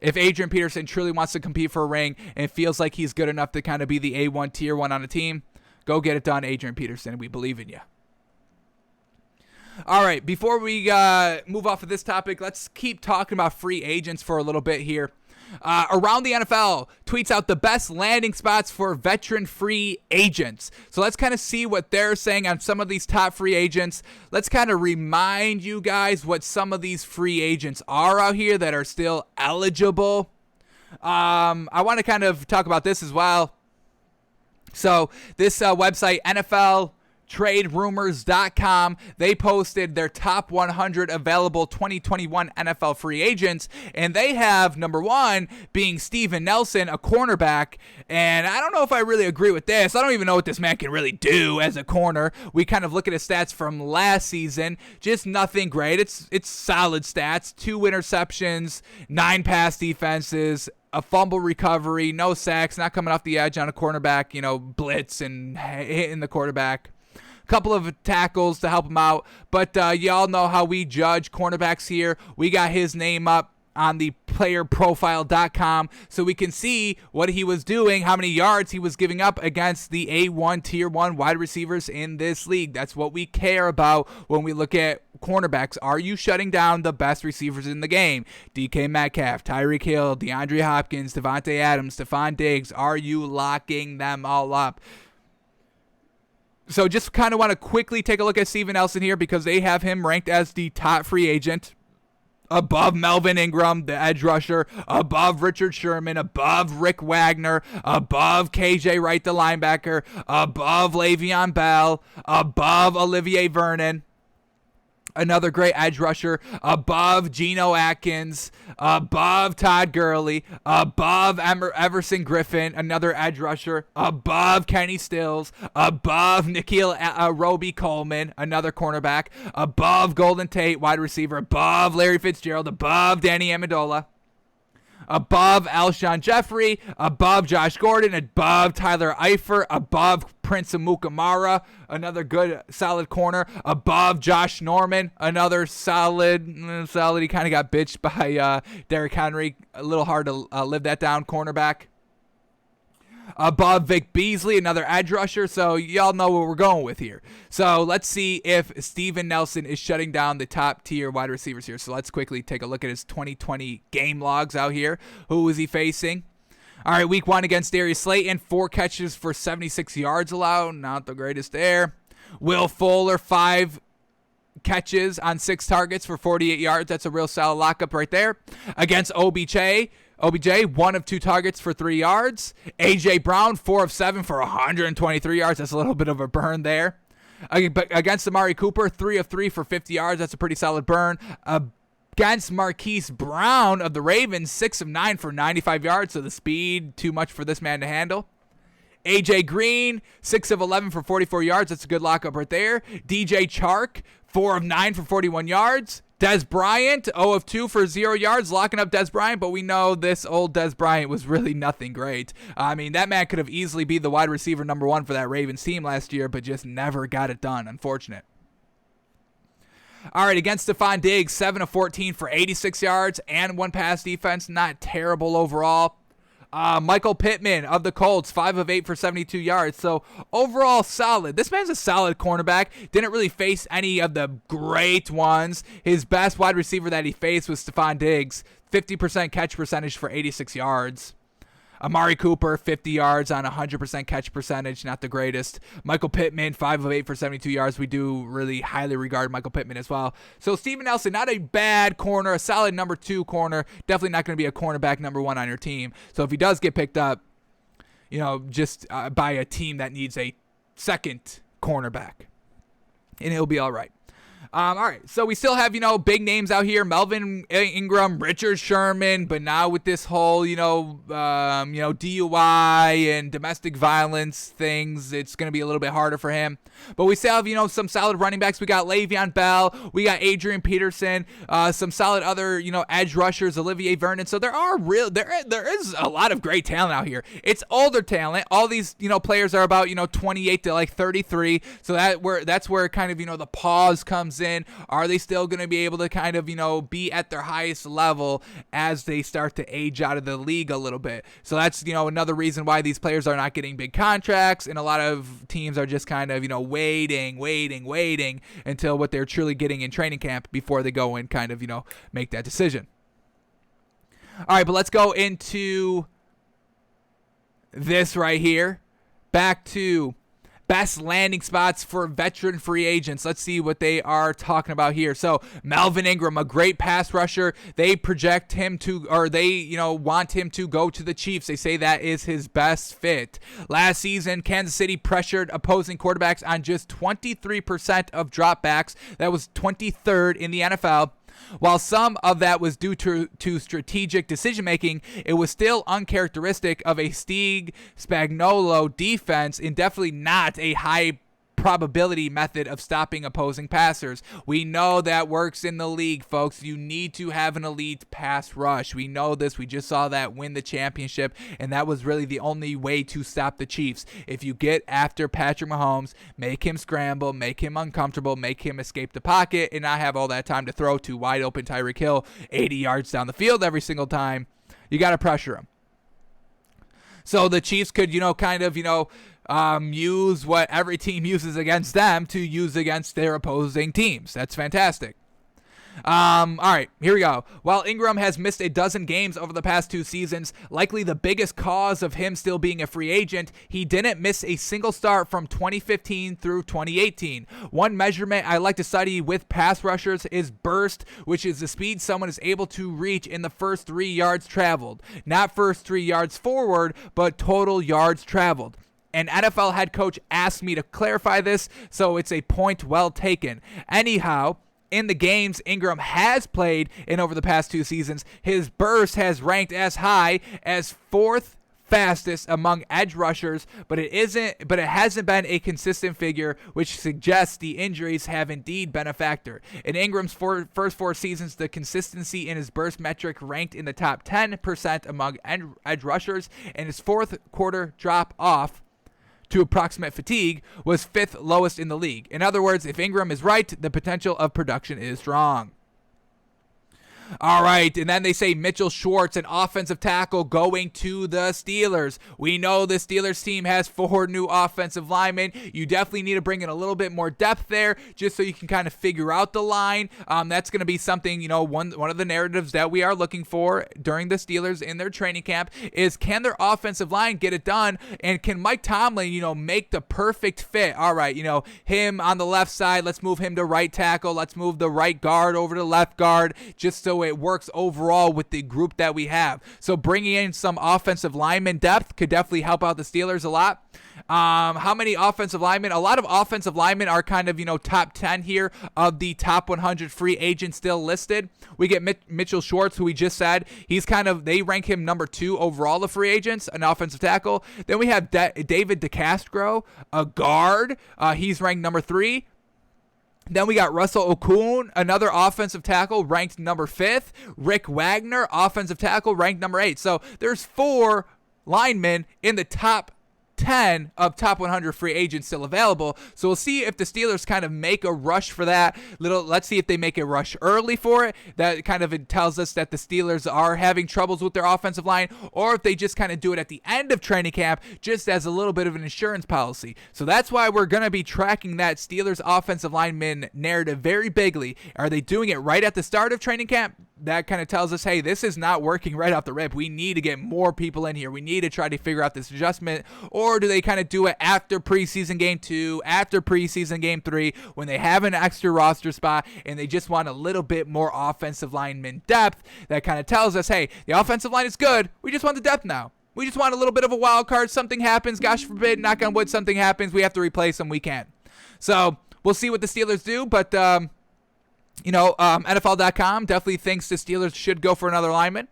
If Adrian Peterson truly wants to compete for a ring and feels like he's good enough to kind of be the A1 tier 1 on a team, go get it done, Adrian Peterson. We believe in you. All right, before we move off of this topic, let's keep talking about free agents for a little bit here. Around the NFL tweets out the best landing spots for veteran free agents. So let's kind of see what they're saying on some of these top free agents. Let's kind of remind you guys what some of these free agents are out here that are still eligible. I want to kind of talk about this as well. So this website, NFL TradeRumors.com, they posted their top 100 available 2021 NFL free agents, and they have number 1 being Steven Nelson, a cornerback. And I don't know if I really agree with this. I don't even know what this man can really do as a corner. We kind of look at his stats from last season, just nothing great. It's solid stats: 2 interceptions, 9 pass defenses, a fumble recovery, no sacks, not coming off the edge on a cornerback, blitz and hitting the quarterback. Couple of tackles to help him out, but y'all know how we judge cornerbacks here. We got his name up on the playerprofile.com so we can see what he was doing, how many yards he was giving up against the A1 tier 1 wide receivers in this league. That's what we care about when we look at cornerbacks. Are you shutting down the best receivers in the game? DK Metcalf, Tyreek Hill, DeAndre Hopkins, Devontae Adams, Stephon Diggs. Are you locking them all up? So just kind of want to quickly take a look at Steven Nelson here because they have him ranked as the top free agent, above Melvin Ingram, the edge rusher, above Richard Sherman, above Rick Wagner, above KJ Wright, the linebacker, above Le'Veon Bell, above Olivier Vernon, another great edge rusher, above Geno Atkins, above Todd Gurley, above Everson Griffin, another edge rusher, above Kenny Stills, above Nikhil Roby-Coleman, another cornerback, above Golden Tate, wide receiver, above Larry Fitzgerald, above Danny Amendola, above Alshon Jeffrey, above Josh Gordon, above Tyler Eifert, above Prince Amukamara, another good, solid corner, above Josh Norman, another solid. He kind of got bitched by Derrick Henry. A little hard to live that down, cornerback. above Vic Beasley, another edge rusher. So y'all know what we're going with here. So let's see if Steven Nelson is shutting down the top tier wide receivers here. So let's quickly take a look at his 2020 game logs out here. Who is he facing? All right, week 1 against Darius Slayton, 4 catches for 76 yards allowed. Not the greatest there. Will Fuller, 5 catches on 6 targets for 48 yards. That's a real solid lockup right there. Against OBJ, 1 of 2 targets for 3 yards. A.J. Brown, 4 of 7 for 123 yards. That's a little bit of a burn there. Against Amari Cooper, 3 of 3 for 50 yards. That's a pretty solid burn. Against Marquise Brown of the Ravens, 6 of 9 for 95 yards. So the speed, too much for this man to handle. A.J. Green, 6 of 11 for 44 yards. That's a good lockup right there. DJ Chark, 4 of 9 for 41 yards. Dez Bryant, 0 of 2 for 0 yards, locking up Dez Bryant, but we know this old Dez Bryant was really nothing great. I mean, that man could have easily been the wide receiver number 1 for that Ravens team last year, but just never got it done, unfortunate. All right, against Stephon Diggs, 7 of 14 for 86 yards and 1 pass defense. Not terrible overall. Michael Pittman of the Colts, 5 of 8 for 72 yards. So overall solid. This man's a solid cornerback. Didn't really face any of the great ones. His best wide receiver that he faced was Stephon Diggs, 50% catch percentage for 86 yards. Amari Cooper, 50 yards on 100% catch percentage, not the greatest. Michael Pittman, 5 of 8 for 72 yards. We do really highly regard Michael Pittman as well. So Steven Nelson, not a bad corner, a solid number 2 corner. Definitely not going to be a cornerback number 1 on your team. So if he does get picked up, just by a team that needs a second cornerback, and he'll be all right. All right, so we still have, big names out here, Melvin Ingram, Richard Sherman, but now with this whole, DUI and domestic violence things, it's going to be a little bit harder for him. But we still have, some solid running backs. We got Le'Veon Bell, we got Adrian Peterson, some solid other, edge rushers, Olivier Vernon. So there is a lot of great talent out here. It's older talent. All these, players are about, 28 to like 33. So that's where kind of, the pause comes in. Are they still going to be able to kind of, be at their highest level as they start to age out of the league a little bit? So that's, another reason why these players are not getting big contracts, and a lot of teams are just kind of, waiting until what they're truly getting in training camp before they go and kind of, make that decision. All right, but let's go into this right here. Back to best landing spots for veteran free agents. Let's see what they are talking about here. So Melvin Ingram, a great pass rusher. They project him to, or they, want him to go to the Chiefs. They say that is his best fit. Last season, Kansas City pressured opposing quarterbacks on just 23% of dropbacks. That was 23rd in the NFL. While some of that was due to strategic decision-making, it was still uncharacteristic of a Steve Spagnuolo defense and definitely not a high probability method of stopping opposing passers. We know that works in the league, folks. You need to have an elite pass rush. We know this. We just saw that win the championship, and that was really the only way to stop the Chiefs. If you get after Patrick Mahomes, make him scramble, make him uncomfortable, make him escape the pocket, and not have all that time to throw to wide open Tyreek Hill 80 yards down the field every single time. You got to pressure him. So the Chiefs could, use what every team uses against them to use against their opposing teams. That's fantastic. All right, here we go. While Ingram has missed a dozen games over the past 2 seasons, likely the biggest cause of him still being a free agent, he didn't miss a single start from 2015 through 2018. One measurement I like to study with pass rushers is burst, which is the speed someone is able to reach in the first 3 yards traveled. Not first 3 yards forward, but total yards traveled. An NFL head coach asked me to clarify this, so it's a point well taken. Anyhow, in the games Ingram has played in over the past 2 seasons, his burst has ranked as high as 4th fastest among edge rushers, but it hasn't been a consistent figure, which suggests the injuries have indeed been a factor. In Ingram's first 4 seasons, the consistency in his burst metric ranked in the top 10% among edge rushers, and his fourth quarter drop off to approximate fatigue was 5th lowest in the league. In other words, if Ingram is right, the potential of production is strong. All right, and then they say Mitchell Schwartz, an offensive tackle, going to the Steelers. We know the Steelers team has 4 new offensive linemen. You definitely need to bring in a little bit more depth there just so you can kind of figure out the line. That's going to be something, one of the narratives that we are looking for during the Steelers in their training camp is, can their offensive line get it done? And can Mike Tomlin, make the perfect fit? All right, him on the left side, let's move him to right tackle. Let's move the right guard over to left guard just so it works overall with the group that we have. So bringing in some offensive lineman depth could definitely help out the Steelers a lot. How many offensive linemen? A lot of offensive linemen are kind of, top 10 here of the top 100 free agents still listed. We get Mitchell Schwartz, who we just said. He's they rank him number 2 overall of free agents, an offensive tackle. Then we have David DeCastro, a guard. He's ranked number 3. Then we got Russell Okung, another offensive tackle, ranked number 5th. Rick Wagner, offensive tackle, ranked number 8. So there's 4 linemen in the top 10 of top 100 free agents still available. So we'll see if the Steelers kind of make a rush for that. Let's see if they make a rush early for it. That kind of tells us that the Steelers are having troubles with their offensive line, or if they just kind of do it at the end of training camp just as a little bit of an insurance policy. So that's why we're going to be tracking that Steelers offensive lineman narrative very bigly. Are they doing it right at the start of training camp? That kind of tells us, hey, this is not working right off the rip. We need to get more people in here. We need to try to figure out this adjustment. Or do they kind of do it after preseason game 2, after preseason game 3, when they have an extra roster spot and they just want a little bit more offensive lineman depth? That kind of tells us, hey, the offensive line is good. We just want the depth now. We just want a little bit of a wild card. Something happens, gosh forbid, knock on wood, something happens. We have to replace them. We can't. So we'll see what the Steelers do, but NFL.com definitely thinks the Steelers should go for another lineman.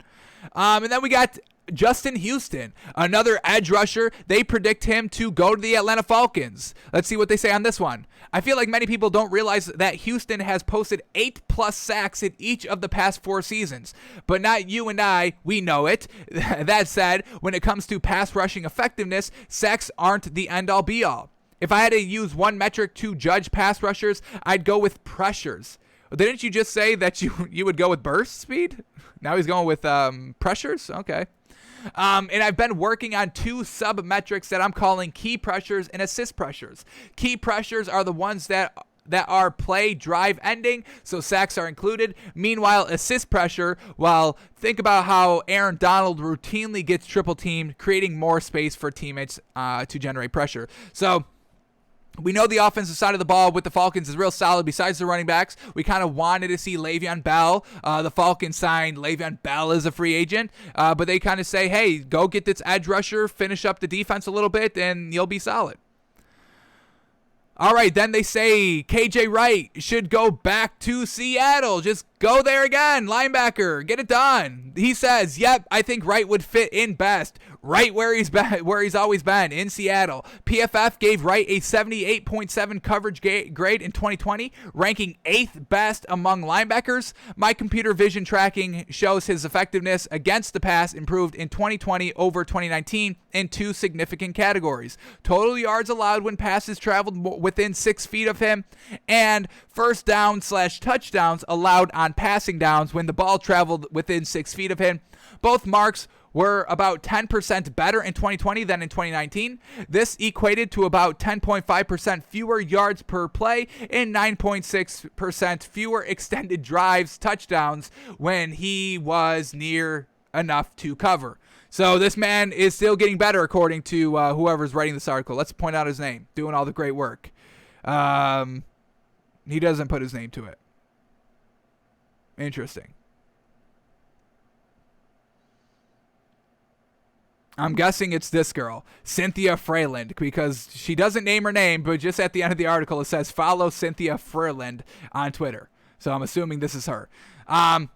And then we got Justin Houston, another edge rusher. They predict him to go to the Atlanta Falcons. Let's see what they say on this one. I feel like many people don't realize that Houston has posted 8+ sacks in each of the past 4 seasons. But not you and I, we know it. That said, when it comes to pass rushing effectiveness, sacks aren't the end-all be-all. If I had to use one metric to judge pass rushers, I'd go with pressures. Didn't you just say that you would go with burst speed? Now he's going with pressures? Okay. And I've been working on 2 sub-metrics that I'm calling key pressures and assist pressures. Key pressures are the ones that are play drive ending, so sacks are included. Meanwhile, assist pressure, think about how Aaron Donald routinely gets triple teamed, creating more space for teammates to generate pressure. So we know the offensive side of the ball with the Falcons is real solid besides the running backs. We kind of wanted to see Le'Veon Bell. The Falcons signed Le'Veon Bell as a free agent, but they kind of say, hey, go get this edge rusher, finish up the defense a little bit, and you'll be solid. All right, then they say KJ Wright should go back to Seattle. Just go there again, linebacker, get it done. He says, yep, I think Wright would fit in best. Right where he's always been, in Seattle. PFF gave Wright a 78.7 coverage grade in 2020, ranking 8th best among linebackers. My computer vision tracking shows his effectiveness against the pass improved in 2020 over 2019 in 2 significant categories: total yards allowed when passes traveled within 6 feet of him, and first down/touchdowns allowed on passing downs when the ball traveled within 6 feet of him. Both marks were about 10% better in 2020 than in 2019. This equated to about 10.5% fewer yards per play and 9.6% fewer extended drives, touchdowns, when he was near enough to cover. So this man is still getting better, according to whoever's writing this article. Let's point out his name, doing all the great work. He doesn't put his name to it. Interesting. I'm guessing it's this girl, Cynthia Freyland, because she doesn't name her name, but just at the end of the article it says follow Cynthia Freyland on Twitter. So I'm assuming this is her. So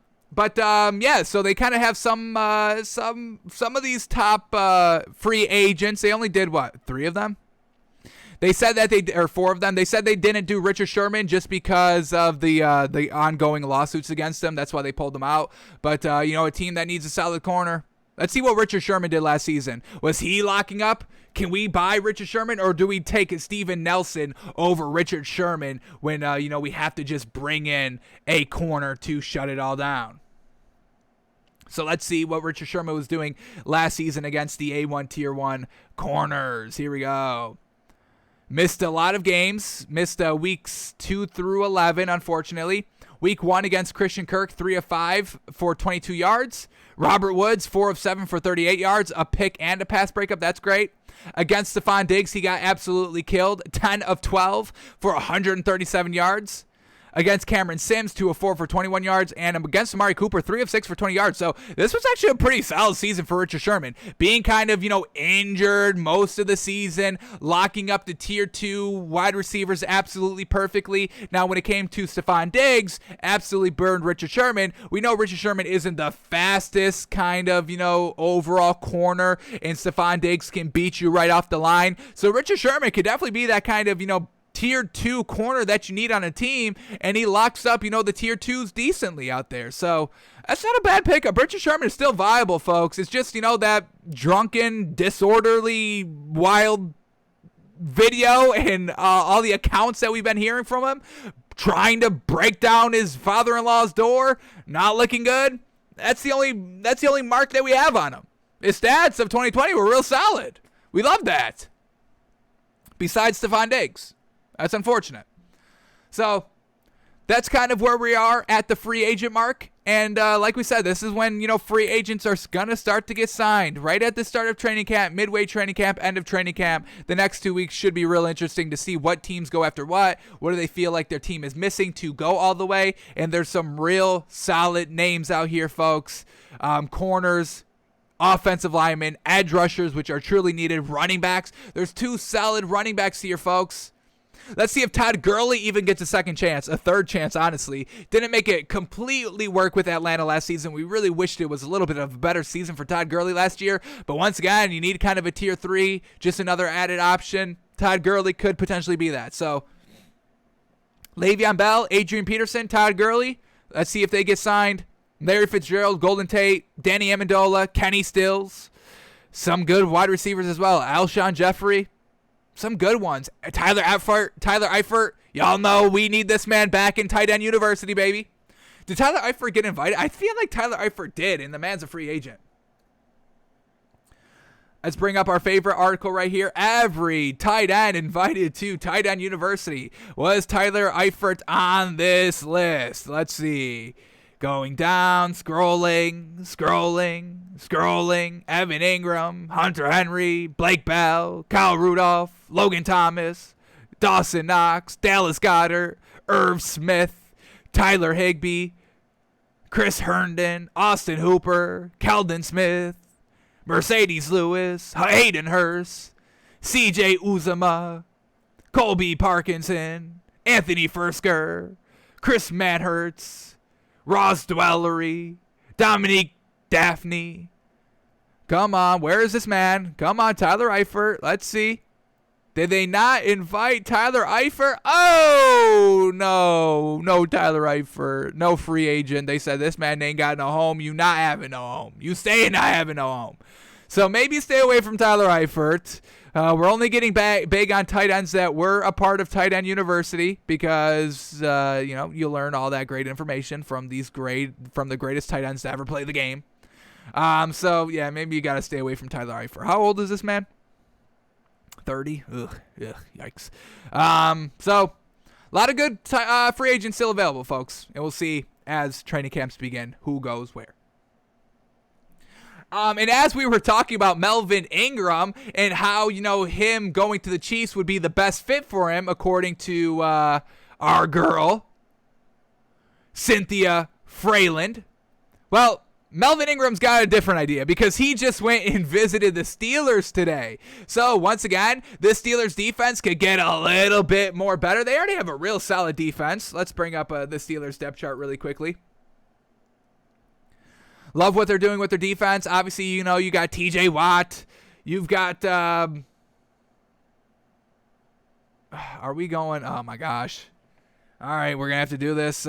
they kind of have some of these top free agents. They only did 3 of them? They said that 4 of them. They said they didn't do Richard Sherman just because of the ongoing lawsuits against them. That's why they pulled them out. But a team that needs a solid corner. Let's see what Richard Sherman did last season. Was he locking up? Can we buy Richard Sherman, or do we take Steven Nelson over Richard Sherman when we have to just bring in a corner to shut it all down? So let's see what Richard Sherman was doing last season against the A1 Tier 1 corners. Here we go. Missed a lot of games. Missed weeks 2 through 11, unfortunately. Week 1 against Christian Kirk, 3 of 5 for 22 yards. Robert Woods, 4 of 7 for 38 yards. A pick and a pass breakup. That's great. Against Stephon Diggs, he got absolutely killed. 10 of 12 for 137 yards. Against Cameron Sims, 2 of 4 for 21 yards. And against Amari Cooper, 3 of 6 for 20 yards. So this was actually a pretty solid season for Richard Sherman. Being kind of, injured most of the season, locking up the tier 2 wide receivers absolutely perfectly. Now, when it came to Stephon Diggs, absolutely burned Richard Sherman. We know Richard Sherman isn't the fastest kind of, overall corner, and Stephon Diggs can beat you right off the line. So Richard Sherman could definitely be that kind of, tier 2 corner that you need on a team, and he locks up, the tier 2s decently out there. So that's not a bad pickup. Richard Sherman is still viable, folks. It's just, that drunken, disorderly, wild video and all the accounts that we've been hearing from him, trying to break down his father-in-law's door, not looking good. That's the only mark that we have on him. His stats of 2020 were real solid. We love that. Besides Stephon Diggs. That's unfortunate. So that's kind of where we are at the free agent mark. And like we said, this is when, free agents are going to start to get signed. Right at the start of training camp, midway training camp, end of training camp. The next 2 weeks should be real interesting to see what teams go after what. What do they feel like their team is missing to go all the way? And there's some real solid names out here, folks. Corners, offensive linemen, edge rushers, which are truly needed. Running backs. There's 2 solid running backs here, folks. Let's see if Todd Gurley even gets a second chance, a third chance, honestly. Didn't make it completely work with Atlanta last season. We really wished it was a little bit of a better season for Todd Gurley last year. But once again, you need kind of a tier 3, just another added option. Todd Gurley could potentially be that. So, Le'Veon Bell, Adrian Peterson, Todd Gurley. Let's see if they get signed. Larry Fitzgerald, Golden Tate, Danny Amendola, Kenny Stills. Some good wide receivers as well. Alshon Jeffrey. Some good ones. Tyler Eifert. Y'all know we need this man back in tight end university, baby. Did Tyler Eifert get invited? I feel like Tyler Eifert did, and the man's a free agent. Let's bring up our favorite article right here. Every tight end invited to tight end university. Was Tyler Eifert on this list? Let's see. Going down, scrolling. Evan Ingram, Hunter Henry, Blake Bell, Kyle Rudolph, Logan Thomas, Dawson Knox, Dallas Goedert, Irv Smith, Tyler Higbee, Chris Herndon, Austin Hooper, Keldon Smith, Mercedes Lewis, Hayden Hurst, CJ Uzomah, Colby Parkinson, Anthony Fursker, Chris Manhertz, Ross Dwellery, Dominique Daphne. Come on, where is this man? Come on, Tyler Eifert. Let's see. Did they not invite Tyler Eifert? Oh, no Tyler Eifert. No free agent. They said this man ain't got no home. You not having no home. You staying not having no home. So maybe stay away from Tyler Eifert. We're only getting big on tight ends that were a part of Tight End University because, you learn all that great information from the greatest tight ends to ever play the game. So, yeah, maybe you got to stay away from Tyler Eifert. How old is this man? 30? Ugh, yikes. So, a lot of good free agents still available, folks. And we'll see as training camps begin who goes where. And as we were talking about Melvin Ingram and how, him going to the Chiefs would be the best fit for him, according to our girl, Cynthia Freyland. Well, Melvin Ingram's got a different idea because he just went and visited the Steelers today. So, once again, the Steelers defense could get a little bit more better. They already have a real solid defense. Let's bring up the Steelers depth chart really quickly. Love what they're doing with their defense. Obviously, you got TJ Watt. You've got, are we going? Oh, my gosh. All right, we're going to have to do this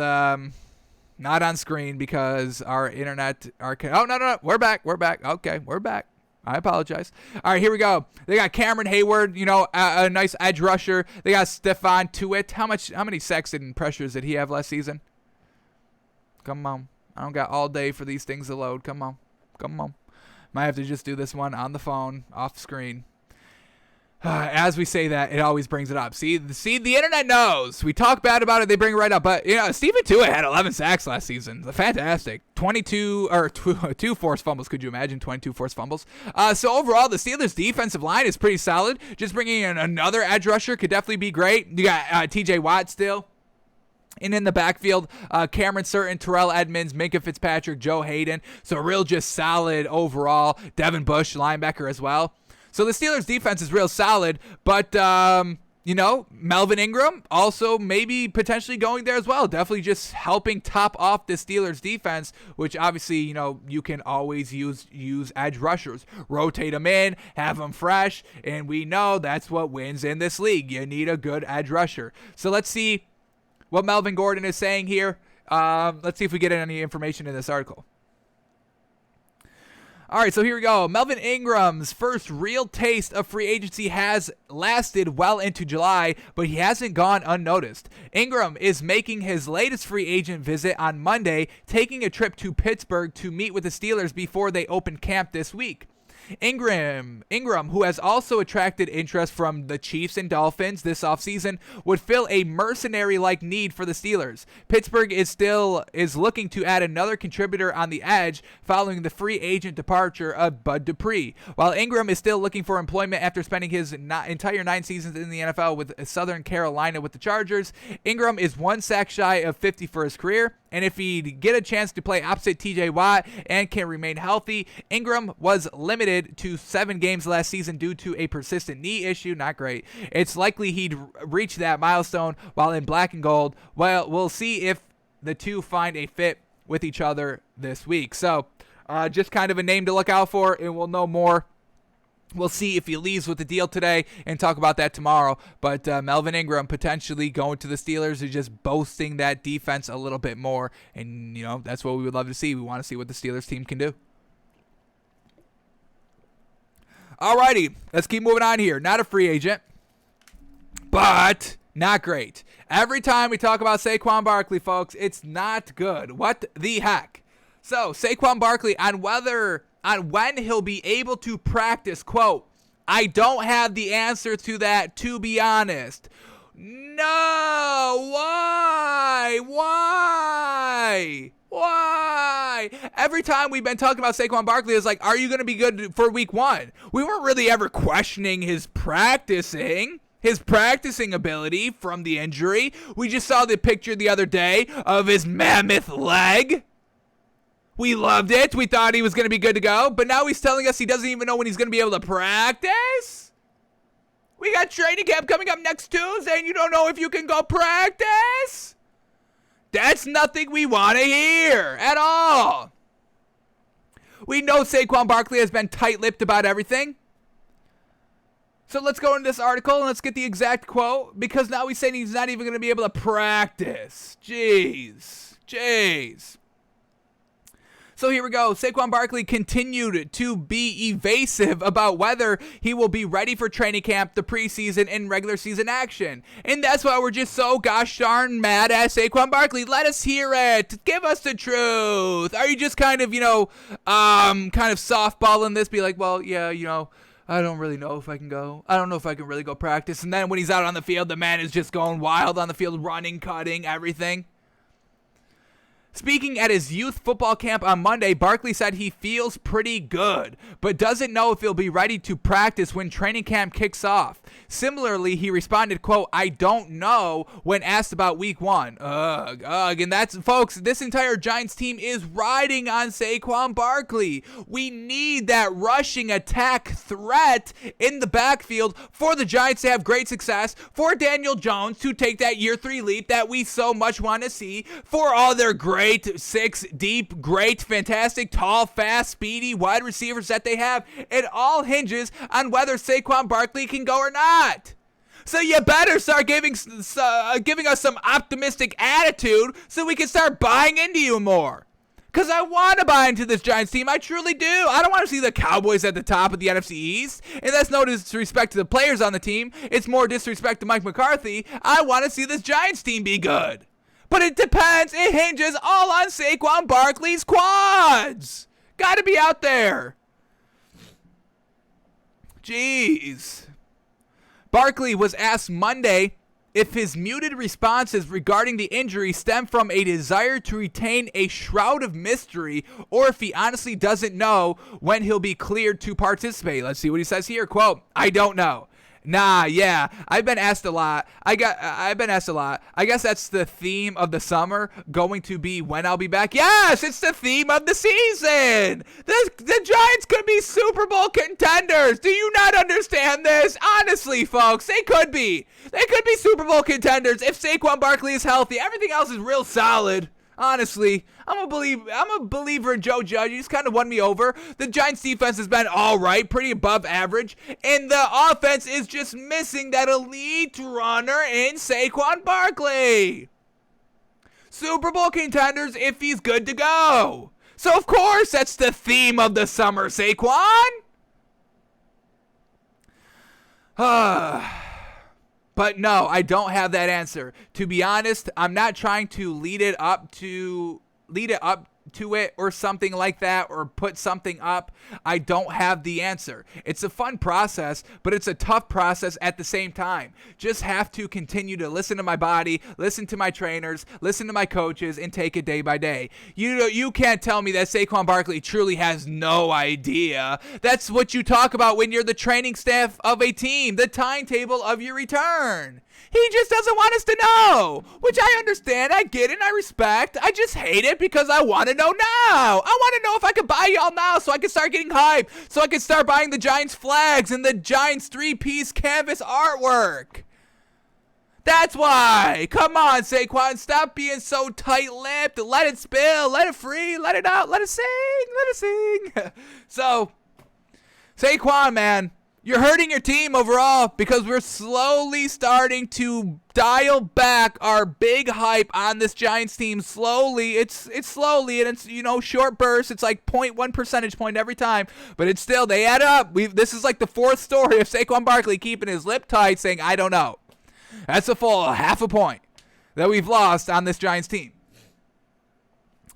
not on screen because our internet, no. We're back. Okay, we're back. I apologize. All right, here we go. They got Cameron Hayward, a nice edge rusher. They got Stephon Tuitt. How many sacks and pressures did he have last season? Come on. I don't got all day for these things to load. Come on. Might have to just do this one on the phone, off screen. As we say that, it always brings it up. See, the internet knows. We talk bad about it, they bring it right up. But, Stephen Tuitt had 11 sacks last season. Fantastic. 2 forced fumbles. Could you imagine 22 forced fumbles? So overall, the Steelers' defensive line is pretty solid. Just bringing in another edge rusher could definitely be great. You got T.J. Watt still. And in the backfield, Cameron Sutton, Terrell Edmunds, Minkah Fitzpatrick, Joe Hayden. So real just solid overall. Devin Bush, linebacker as well. So the Steelers' defense is real solid, but, Melvin Ingram also maybe potentially going there as well. Definitely just helping top off the Steelers' defense, which obviously, you can always use edge rushers. Rotate them in, have them fresh, and we know that's what wins in this league. You need a good edge rusher. So let's see what Melvin Gordon is saying here. Let's see if we get any information in this article. All right, so here we go. Melvin Ingram's first real taste of free agency has lasted well into July, but he hasn't gone unnoticed. Ingram is making his latest free agent visit on Monday, taking a trip to Pittsburgh to meet with the Steelers before they open camp this week. Ingram, who has also attracted interest from the Chiefs and Dolphins this offseason, would fill a mercenary-like need for the Steelers. Pittsburgh is looking to add another contributor on the edge following the free agent departure of Bud Dupree. While Ingram is still looking for employment after spending his entire 9 seasons in the NFL with Southern Carolina with the Chargers, Ingram is 1 sack shy of 50 for his career. And if he'd get a chance to play opposite T.J. Watt and can remain healthy, Ingram was limited to 7 games last season due to a persistent knee issue. Not great. It's likely he'd reach that milestone while in black and gold. Well, we'll see if the two find a fit with each other this week. So just kind of a name to look out for, and we'll know more. We'll see if he leaves with the deal today and talk about that tomorrow. But Melvin Ingram potentially going to the Steelers is just boasting that defense a little bit more. And, that's what we would love to see. We want to see what the Steelers team can do. Alrighty, let's keep moving on here. Not a free agent, but not great. Every time we talk about Saquon Barkley, folks, it's not good. What the heck? So, Saquon Barkley on when he'll be able to practice, quote, "I don't have the answer to that, to be honest." No, why? Every time we've been talking about Saquon Barkley, it's like, are you going to be good for week 1? We weren't really ever questioning his practicing ability from the injury. We just saw the picture the other day of his mammoth leg. We loved it. We thought he was going to be good to go. But now he's telling us he doesn't even know when he's going to be able to practice? We got training camp coming up next Tuesday, and you don't know if you can go practice? That's nothing we want to hear at all. We know Saquon Barkley has been tight-lipped about everything. So let's go into this article, and let's get the exact quote, because now he's saying he's not even going to be able to practice. Jeez. So here we go. Saquon Barkley continued to be evasive about whether he will be ready for training camp, the preseason, and regular season action. And that's why we're just so gosh darn mad at Saquon Barkley. Let us hear it. Give us the truth. Are you just kind of softballing this? Be like, well, yeah, I don't really know if I can go. I don't know if I can really go practice. And then when he's out on the field, the man is just going wild on the field, running, cutting, everything. Speaking at his youth football camp on Monday, Barkley said he feels pretty good, but doesn't know if he'll be ready to practice when training camp kicks off. Similarly, he responded, quote, "I don't know," when asked about week 1. And that's, folks, this entire Giants team is riding on Saquon Barkley. We need that rushing attack threat in the backfield for the Giants to have great success, for Daniel Jones to take that year 3 leap that we so much want to see, for all their great 6 deep, great, fantastic, tall, fast, speedy wide receivers that they have. It all hinges on whether Saquon Barkley can go or not. So you better start giving us some optimistic attitude so we can start buying into you more. Because I want to buy into this Giants team. I truly do. I don't want to see the Cowboys at the top of the NFC East. And that's no disrespect to the players on the team. It's more disrespect to Mike McCarthy. I want to see this Giants team be good. But it depends. It hinges all on Saquon Barkley's quads. Got to be out there. Jeez. Barkley was asked Monday if his muted responses regarding the injury stem from a desire to retain a shroud of mystery or if he honestly doesn't know when he'll be cleared to participate. Let's see what he says here. Quote, "I don't know. Nah, yeah, I've been asked a lot. I guess that's the theme of the summer, going to be when I'll be back. Yes, it's the theme of the season. The Giants could be Super Bowl contenders. Do you not understand this? Honestly, folks, they could be. They could be Super Bowl contenders if Saquon Barkley is healthy. Everything else is real solid. Honestly, I'm a believer in Joe Judge. He's kind of won me over. The Giants defense has been all right, pretty above average, and the offense is just missing that elite runner in Saquon Barkley. Super Bowl contenders if he's good to go. So of course that's the theme of the summer, Saquon. But no, I don't have that answer. To be honest, I'm not trying to lead it up to it or something like that, or put something up. I don't have the answer. It's a fun process, but it's a tough process at the same time. Just have to continue to listen to my body, listen to my trainers, listen to my coaches, and take it day by day. You can't tell me that Saquon Barkley truly has no idea. That's what you talk about when you're the training staff of a team, the timetable of your return. He just doesn't want us to know, which I understand, I get it, and I respect. I just hate it because I want to know now. I want to know if I can buy y'all now so I can start getting hyped, so I can start buying the Giants flags and the Giants 3-piece canvas artwork. That's why. Come on, Saquon, stop being so tight-lipped. Let it spill, let it free, let it out, let it sing. So, Saquon, man, you're hurting your team overall because we're slowly starting to dial back our big hype on this Giants team. Slowly, it's slowly, and it's, short bursts. It's like 0.1 percentage point every time, but it's still, they add up. This is like the fourth story of Saquon Barkley keeping his lip tight, saying, I don't know. That's a full half a point that we've lost on this Giants team.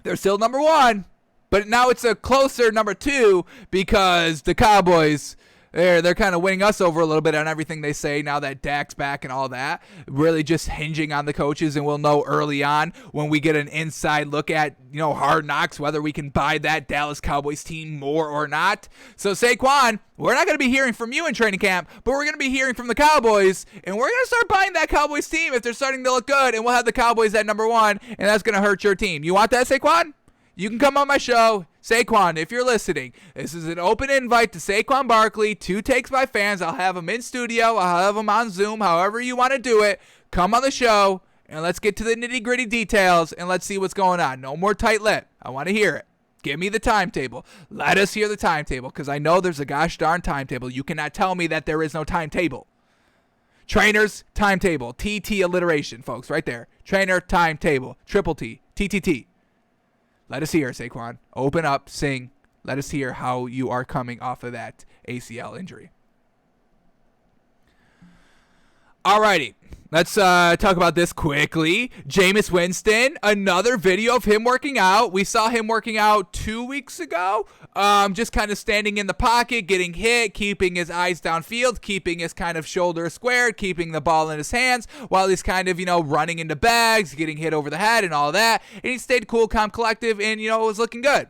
They're still number one, but now it's a closer number two because the Cowboys, they're kind of winning us over a little bit on everything they say now that Dak's back and all that. Really just hinging on the coaches, and we'll know early on when we get an inside look at, Hard Knocks, whether we can buy that Dallas Cowboys team more or not. So Saquon, we're not going to be hearing from you in training camp, but we're going to be hearing from the Cowboys, and we're going to start buying that Cowboys team if they're starting to look good, and we'll have the Cowboys at number one, and that's going to hurt your team. You want that, Saquon? You can come on my show. Saquon, if you're listening, this is an open invite to Saquon Barkley, 2 Takes by Fans. I'll have him in studio. I'll have him on Zoom, however you want to do it. Come on the show, and let's get to the nitty-gritty details, and let's see what's going on. No more tight lip. I want to hear it. Give me the timetable. Let us hear the timetable, because I know there's a gosh darn timetable. You cannot tell me that there is no timetable. Trainers, timetable. TT alliteration, folks, right there. Trainer, timetable. Triple T. TTT. Let us hear, Saquon. Open up, sing. Let us hear how you are coming off of that ACL injury. Alrighty, let's talk about this quickly. Jameis Winston, another video of him working out. We saw him working out 2 weeks ago. Just kind of standing in the pocket, getting hit, keeping his eyes downfield, keeping his kind of shoulders squared, keeping the ball in his hands while he's kind of, running into bags, getting hit over the head and all that. And he stayed cool, calm, collective, and, it was looking good.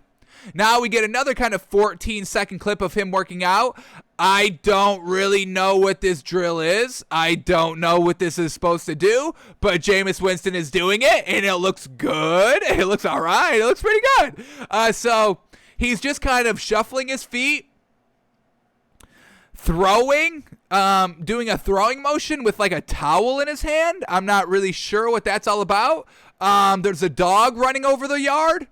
Now we get another kind of 14-second clip of him working out. I don't really know what this drill is. I don't know what this is supposed to do, but Jameis Winston is doing it, and it looks good. It looks all right. It looks pretty good. So he's just kind of shuffling his feet, throwing, doing a throwing motion with like a towel in his hand. I'm not really sure what that's all about. There's a dog running over the yard.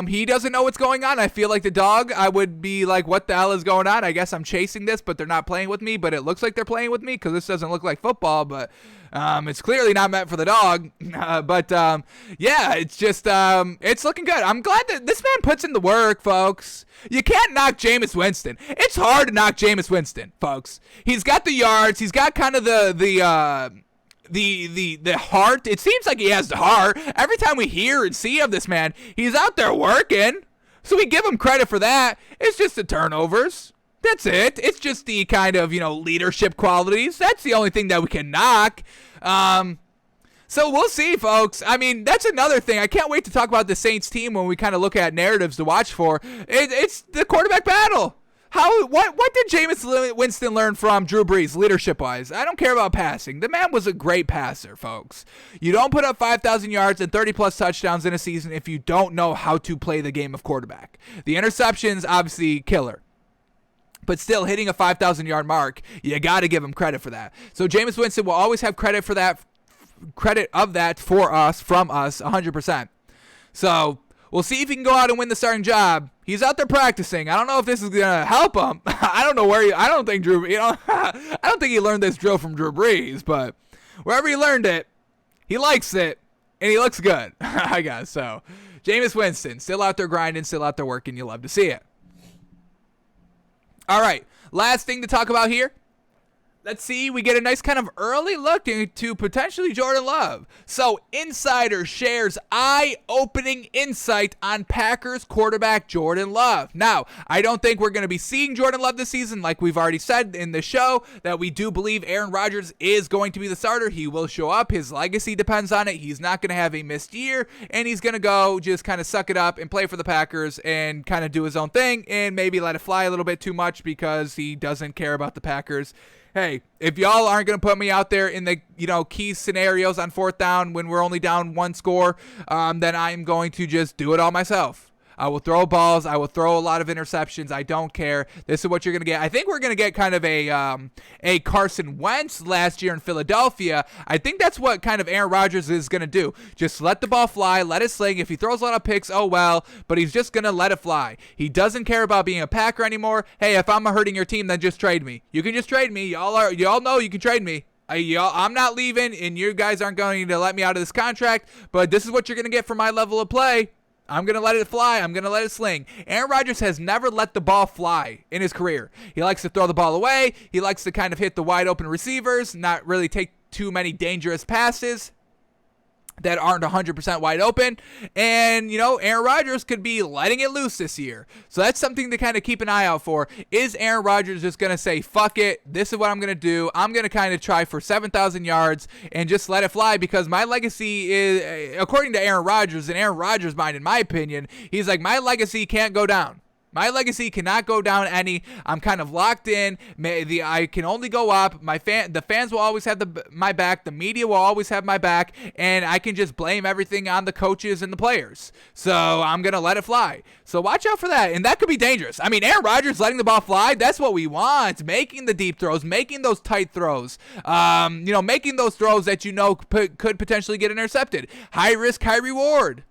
He doesn't know what's going on. I feel like the dog, I would be like, what the hell is going on? I guess I'm chasing this, but they're not playing with me, but it looks like they're playing with me because this doesn't look like football, but it's clearly not meant for the dog. Yeah, it's just, it's looking good. I'm glad that this man puts in the work, folks. You can't knock Jameis Winston. It's hard to knock Jameis Winston, folks. He's got the yards. He's got kind of the the heart. It seems like he has the heart. Every time we hear and see of this man, he's out there working. So we give him credit for that. It's just the turnovers. That's it. It's just the kind of, leadership qualities. That's the only thing that we can knock. So we'll see, folks. I mean, that's another thing. I can't wait to talk about the Saints team when we kind of look at narratives to watch for. It's the quarterback battle. What did Jameis Winston learn from Drew Brees leadership-wise? I don't care about passing. The man was a great passer, folks. You don't put up 5,000 yards and 30-plus touchdowns in a season if you don't know how to play the game of quarterback. The interceptions, obviously, killer. But still, hitting a 5,000-yard mark, you got to give him credit for that. So Jameis Winston will always have credit for that, credit of that for us, from us, 100%. So we'll see if he can go out and win the starting job. He's out there practicing. I don't know if this is gonna help him. I don't know where I don't think Drew. I don't think he learned this drill from Drew Brees, but wherever he learned it, he likes it and he looks good. I guess so. Jameis Winston still out there grinding, still out there working. You love to see it. All right, last thing to talk about here. Let's see, we get a nice kind of early look into potentially Jordan Love. So, Insider shares eye-opening insight on Packers quarterback Jordan Love. Now, I don't think we're going to be seeing Jordan Love this season, like we've already said in the show, that we do believe Aaron Rodgers is going to be the starter. He will show up. His legacy depends on it. He's not going to have a missed year, and he's going to go just kind of suck it up and play for the Packers and kind of do his own thing and maybe let it fly a little bit too much because he doesn't care about the Packers. Hey, if y'all aren't going to put me out there in the, key scenarios on fourth down when we're only down one score, then I'm going to just do it all myself. I will throw balls. I will throw a lot of interceptions. I don't care. This is what you're going to get. I think we're going to get kind of a Carson Wentz last year in Philadelphia. I think that's what kind of Aaron Rodgers is going to do. Just let the ball fly, let it sling. If he throws a lot of picks, oh well, but he's just going to let it fly. He doesn't care about being a Packer anymore. Hey, if I'm hurting your team, then just trade me. You can just trade me. Y'all know you can trade me. I'm not leaving, and you guys aren't going to let me out of this contract, but this is what you're going to get for my level of play. I'm going to let it fly. I'm going to let it sling. Aaron Rodgers has never let the ball fly in his career. He likes to throw the ball away. He likes to kind of hit the wide open receivers, not really take too many dangerous passes that aren't 100% wide open. And, Aaron Rodgers could be letting it loose this year. So that's something to kind of keep an eye out for. Is Aaron Rodgers just going to say, fuck it, this is what I'm going to do. I'm going to kind of try for 7,000 yards and just let it fly because my legacy is, according to Aaron Rodgers, in Aaron Rodgers' mind, in my opinion, he's like, my legacy can't go down. My legacy cannot go down any. I'm kind of locked in. I can only go up. The fans will always have my back. The media will always have my back, and I can just blame everything on the coaches and the players. So I'm gonna let it fly. So watch out for that, and that could be dangerous. I mean, Aaron Rodgers letting the ball fly. That's what we want. Making the deep throws, making those tight throws. Making those throws that could potentially get intercepted. High risk, high reward.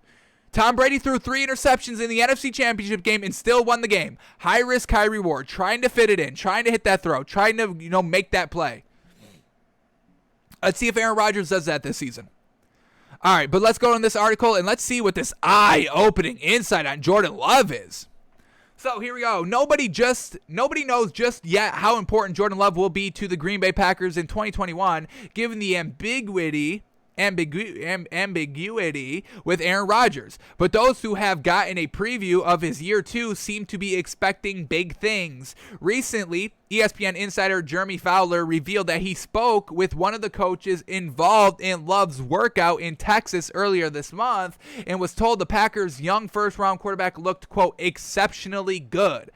Tom Brady threw 3 interceptions in the NFC Championship game and still won the game. High risk, high reward. Trying to fit it in. Trying to hit that throw. Trying to, make that play. Let's see if Aaron Rodgers does that this season. All right, but let's go on this article and let's see what this eye-opening insight on Jordan Love is. So here we go. Nobody knows just yet how important Jordan Love will be to the Green Bay Packers in 2021, given the ambiguity with Aaron Rodgers. But those who have gotten a preview of his year 2 seem to be expecting big things. Recently, ESPN insider Jeremy Fowler revealed that he spoke with one of the coaches involved in Love's workout in Texas earlier this month and was told the Packers' young first-round quarterback looked, quote, exceptionally good.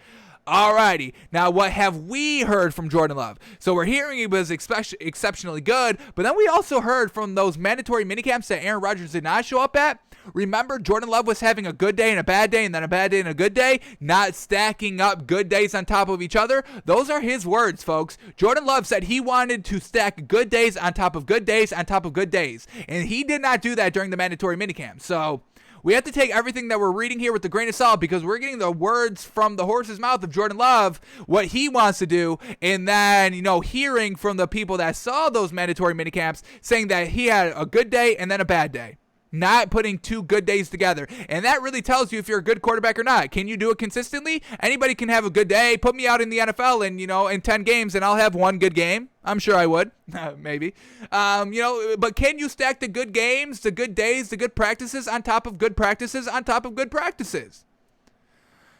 Alrighty, now what have we heard from Jordan Love? So we're hearing he was exceptionally good, but then we also heard from those mandatory minicamps that Aaron Rodgers did not show up at. Remember, Jordan Love was having a good day and a bad day and then a bad day and a good day, not stacking up good days on top of each other. Those are his words, folks. Jordan Love said he wanted to stack good days on top of good days on top of good days, and he did not do that during the mandatory minicamp. So we have to take everything that we're reading here with a grain of salt because we're getting the words from the horse's mouth of Jordan Love, what he wants to do, and then, hearing from the people that saw those mandatory minicamps saying that he had a good day and then a bad day. not putting 2 good days together. And that really tells you if you're a good quarterback or not. Can you do it consistently? Anybody can have a good day. Put me out in the NFL and, in 10 games and I'll have 1 good game. I'm sure I would. Maybe. But can you stack the good games, the good days, the good practices on top of good practices on top of good practices?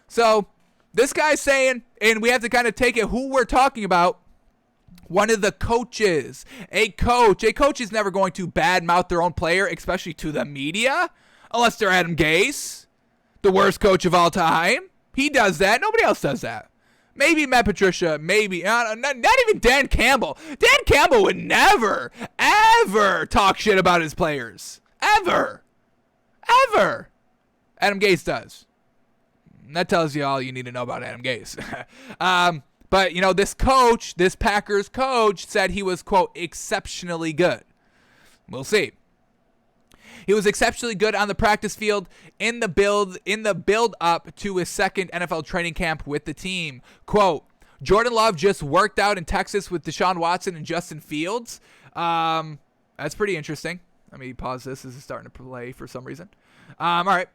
So this guy's saying, and we have to kind of take it who we're talking about. One of the coaches, a coach is never going to badmouth their own player, especially to the media, unless they're Adam Gase, the worst coach of all time. He does that. Nobody else does that. Maybe Matt Patricia, maybe. Not even Dan Campbell. Dan Campbell would never, ever talk shit about his players. Ever. Adam Gase does. That tells you all you need to know about Adam Gase. But, this Packers coach said he was, quote, exceptionally good. We'll see. He was exceptionally good on the practice field in the build up to his second NFL training camp with the team. Quote, Jordan Love just worked out in Texas with Deshaun Watson and Justin Fields. That's pretty interesting. Let me pause this. This is starting to play for some reason. All right.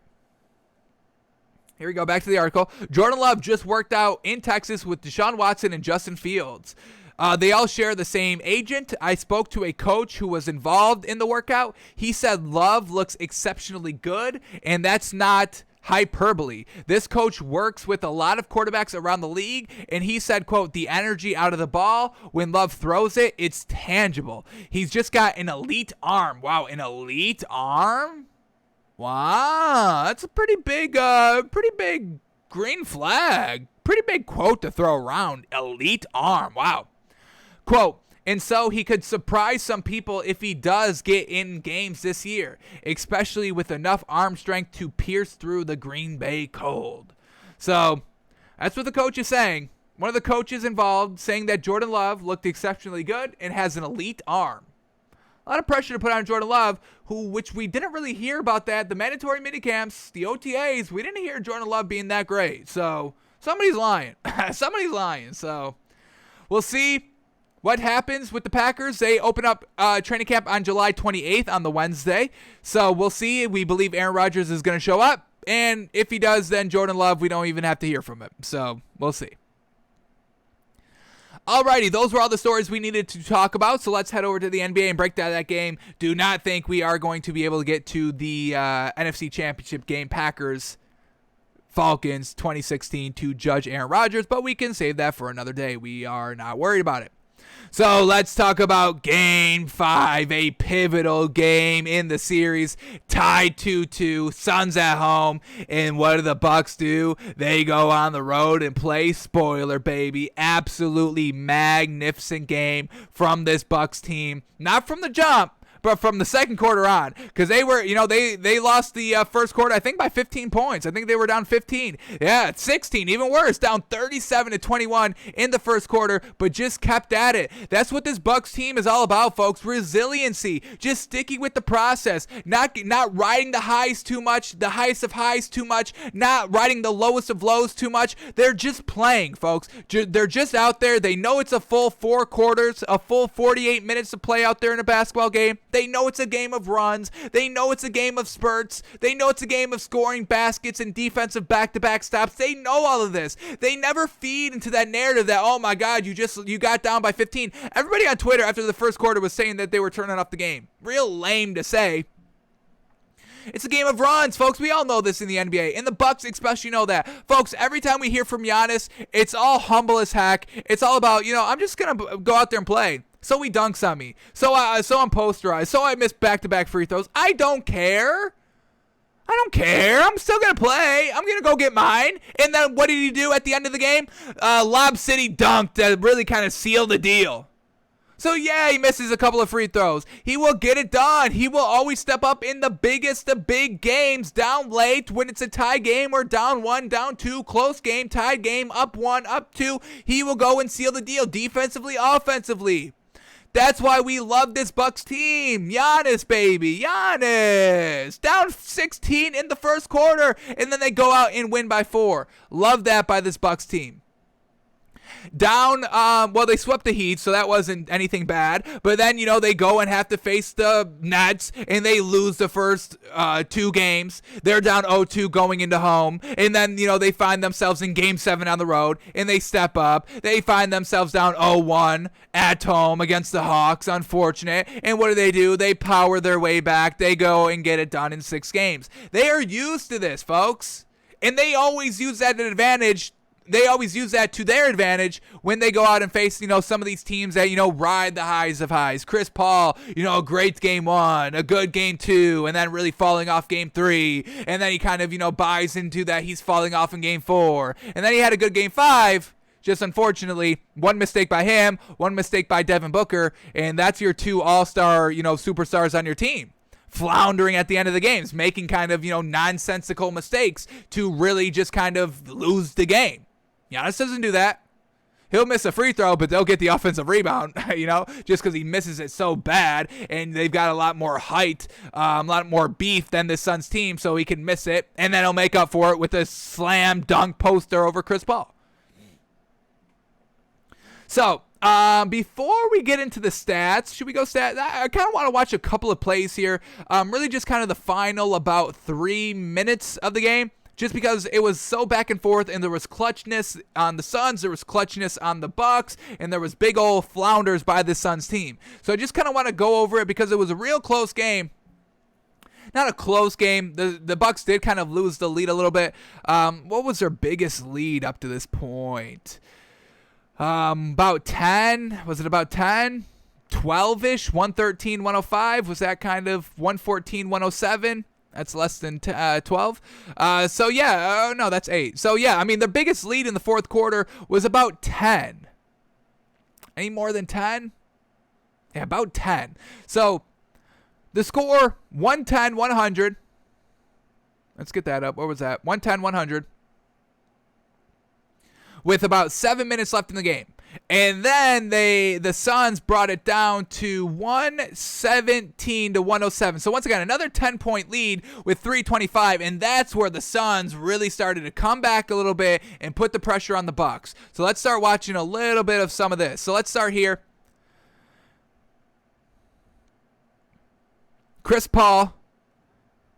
Here we go, back to the article. Jordan Love just worked out in Texas with Deshaun Watson and Justin Fields. They all share the same agent. I spoke to a coach who was involved in the workout. He said Love looks exceptionally good, and that's not hyperbole. This coach works with a lot of quarterbacks around the league, and he said, quote, the energy out of the ball when Love throws it, it's tangible. He's just got an elite arm. Wow, an elite arm? Wow, that's a pretty big green flag. Pretty big quote to throw around. Elite arm. Wow. Quote, and so he could surprise some people if he does get in games this year, especially with enough arm strength to pierce through the Green Bay cold. So that's what the coach is saying. One of the coaches involved saying that Jordan Love looked exceptionally good and has an elite arm. A lot of pressure to put on Jordan Love, which we didn't really hear about that. The mandatory minicamps, the OTAs, we didn't hear Jordan Love being that great. So somebody's lying. Somebody's lying. So we'll see what happens with the Packers. They open up training camp on July 28th on the Wednesday. So we'll see. We believe Aaron Rodgers is going to show up. And if he does, then Jordan Love, we don't even have to hear from him. So we'll see. Alrighty, those were all the stories we needed to talk about, so let's head over to the NBA and break down that game. Do not think we are going to be able to get to the NFC Championship game, Packers, Falcons 2016, to judge Aaron Rodgers, but we can save that for another day. We are not worried about it. So let's talk about Game 5, a pivotal game in the series, tied 2-2, Suns at home, and what do the Bucks do? They go on the road and play spoiler, baby. Absolutely magnificent game from this Bucks team. Not from the jump, but from the second quarter on, because they were, they lost the first quarter, I think, by 15 points. I think they were down 15. Yeah, 16, even worse, down 37-21 in the first quarter, but just kept at it. That's what this Bucks team is all about, folks. Resiliency, just sticking with the process, not riding the highs too much, the highest of highs too much, not riding the lowest of lows too much. They're just playing, folks. They're just out there. They know it's a full 4 quarters, a full 48 minutes to play out there in a basketball game. They know it's a game of runs. They know it's a game of spurts. They know it's a game of scoring baskets and defensive back-to-back stops. They know all of this. They never feed into that narrative that, oh my God, you got down by 15. Everybody on Twitter after the first quarter was saying that they were turning off the game. Real lame to say. It's a game of runs, folks. We all know this in the NBA. And the Bucks especially know that. Folks, every time we hear from Giannis, it's all humble as heck. It's all about, I'm just going to go out there and play. So he dunks on me. So I'm posterized. So I miss back-to-back free throws. I don't care. I'm still going to play. I'm going to go get mine. And then what did he do at the end of the game? Lob City dunk that really kind of sealed the deal. So yeah, he misses a couple of free throws. He will get it done. He will always step up in the biggest of big games, down late when it's a tie game or down 1, down 2, close game, tied game, up 1, up 2. He will go and seal the deal defensively, offensively. That's why we love this Bucks team. Giannis, baby. Giannis. Down 16 in the first quarter, and then they go out and win by 4. Love that by this Bucks team. Down, well, they swept the Heat, so that wasn't anything bad. But then, they go and have to face the Nets, and they lose the first 2 games. They're down 0-2 going into home. And then, they find themselves in Game 7 on the road, and they step up. They find themselves down 0-1 at home against the Hawks. Unfortunate. And what do? They power their way back. They go and get it done in 6 games. They are used to this, folks. And they always use that advantage. They always use that to their advantage when they go out and face, some of these teams that, ride the highs of highs. Chris Paul, a great game 1, a good game 2, and then really falling off game 3. And then he kind of, buys into that he's falling off in game 4. And then he had a good game 5. Just unfortunately, one mistake by him, one mistake by Devin Booker, and that's your 2 all-star, superstars on your team. Floundering at the end of the games, making kind of, nonsensical mistakes to really just kind of lose the game. Giannis doesn't do that. He'll miss a free throw, but they'll get the offensive rebound, just because he misses it so bad, and they've got a lot more height, a lot more beef than the Suns team, so he can miss it, and then he'll make up for it with a slam dunk poster over Chris Paul. So, before we get into the stats, should we go stats? I kind of want to watch a couple of plays here. Really just kind of the final about 3 minutes of the game. Just because it was so back and forth, and there was clutchness on the Suns, there was clutchness on the Bucks, and there was big old flounders by the Suns team. So I just kind of want to go over it because it was a real close game. Not a close game. The Bucks did kind of lose the lead a little bit. What was their biggest lead up to this point? About 10. Was it about 10? 12-ish? 113-105? Was that kind of 114-107? That's less than 12. So, yeah. No, that's 8. So, yeah, I mean, the biggest lead in the fourth quarter was about 10. Any more than 10? Yeah, about 10. So, the score, 110-100. Let's get that up. What was that? 110-100. With about 7 minutes left in the game. And then the Suns brought it down to 117-107. So once again, another 10-point lead with 3:25, and that's where the Suns really started to come back a little bit and put the pressure on the Bucks. So let's start watching a little bit of some of this. So let's start here. Chris Paul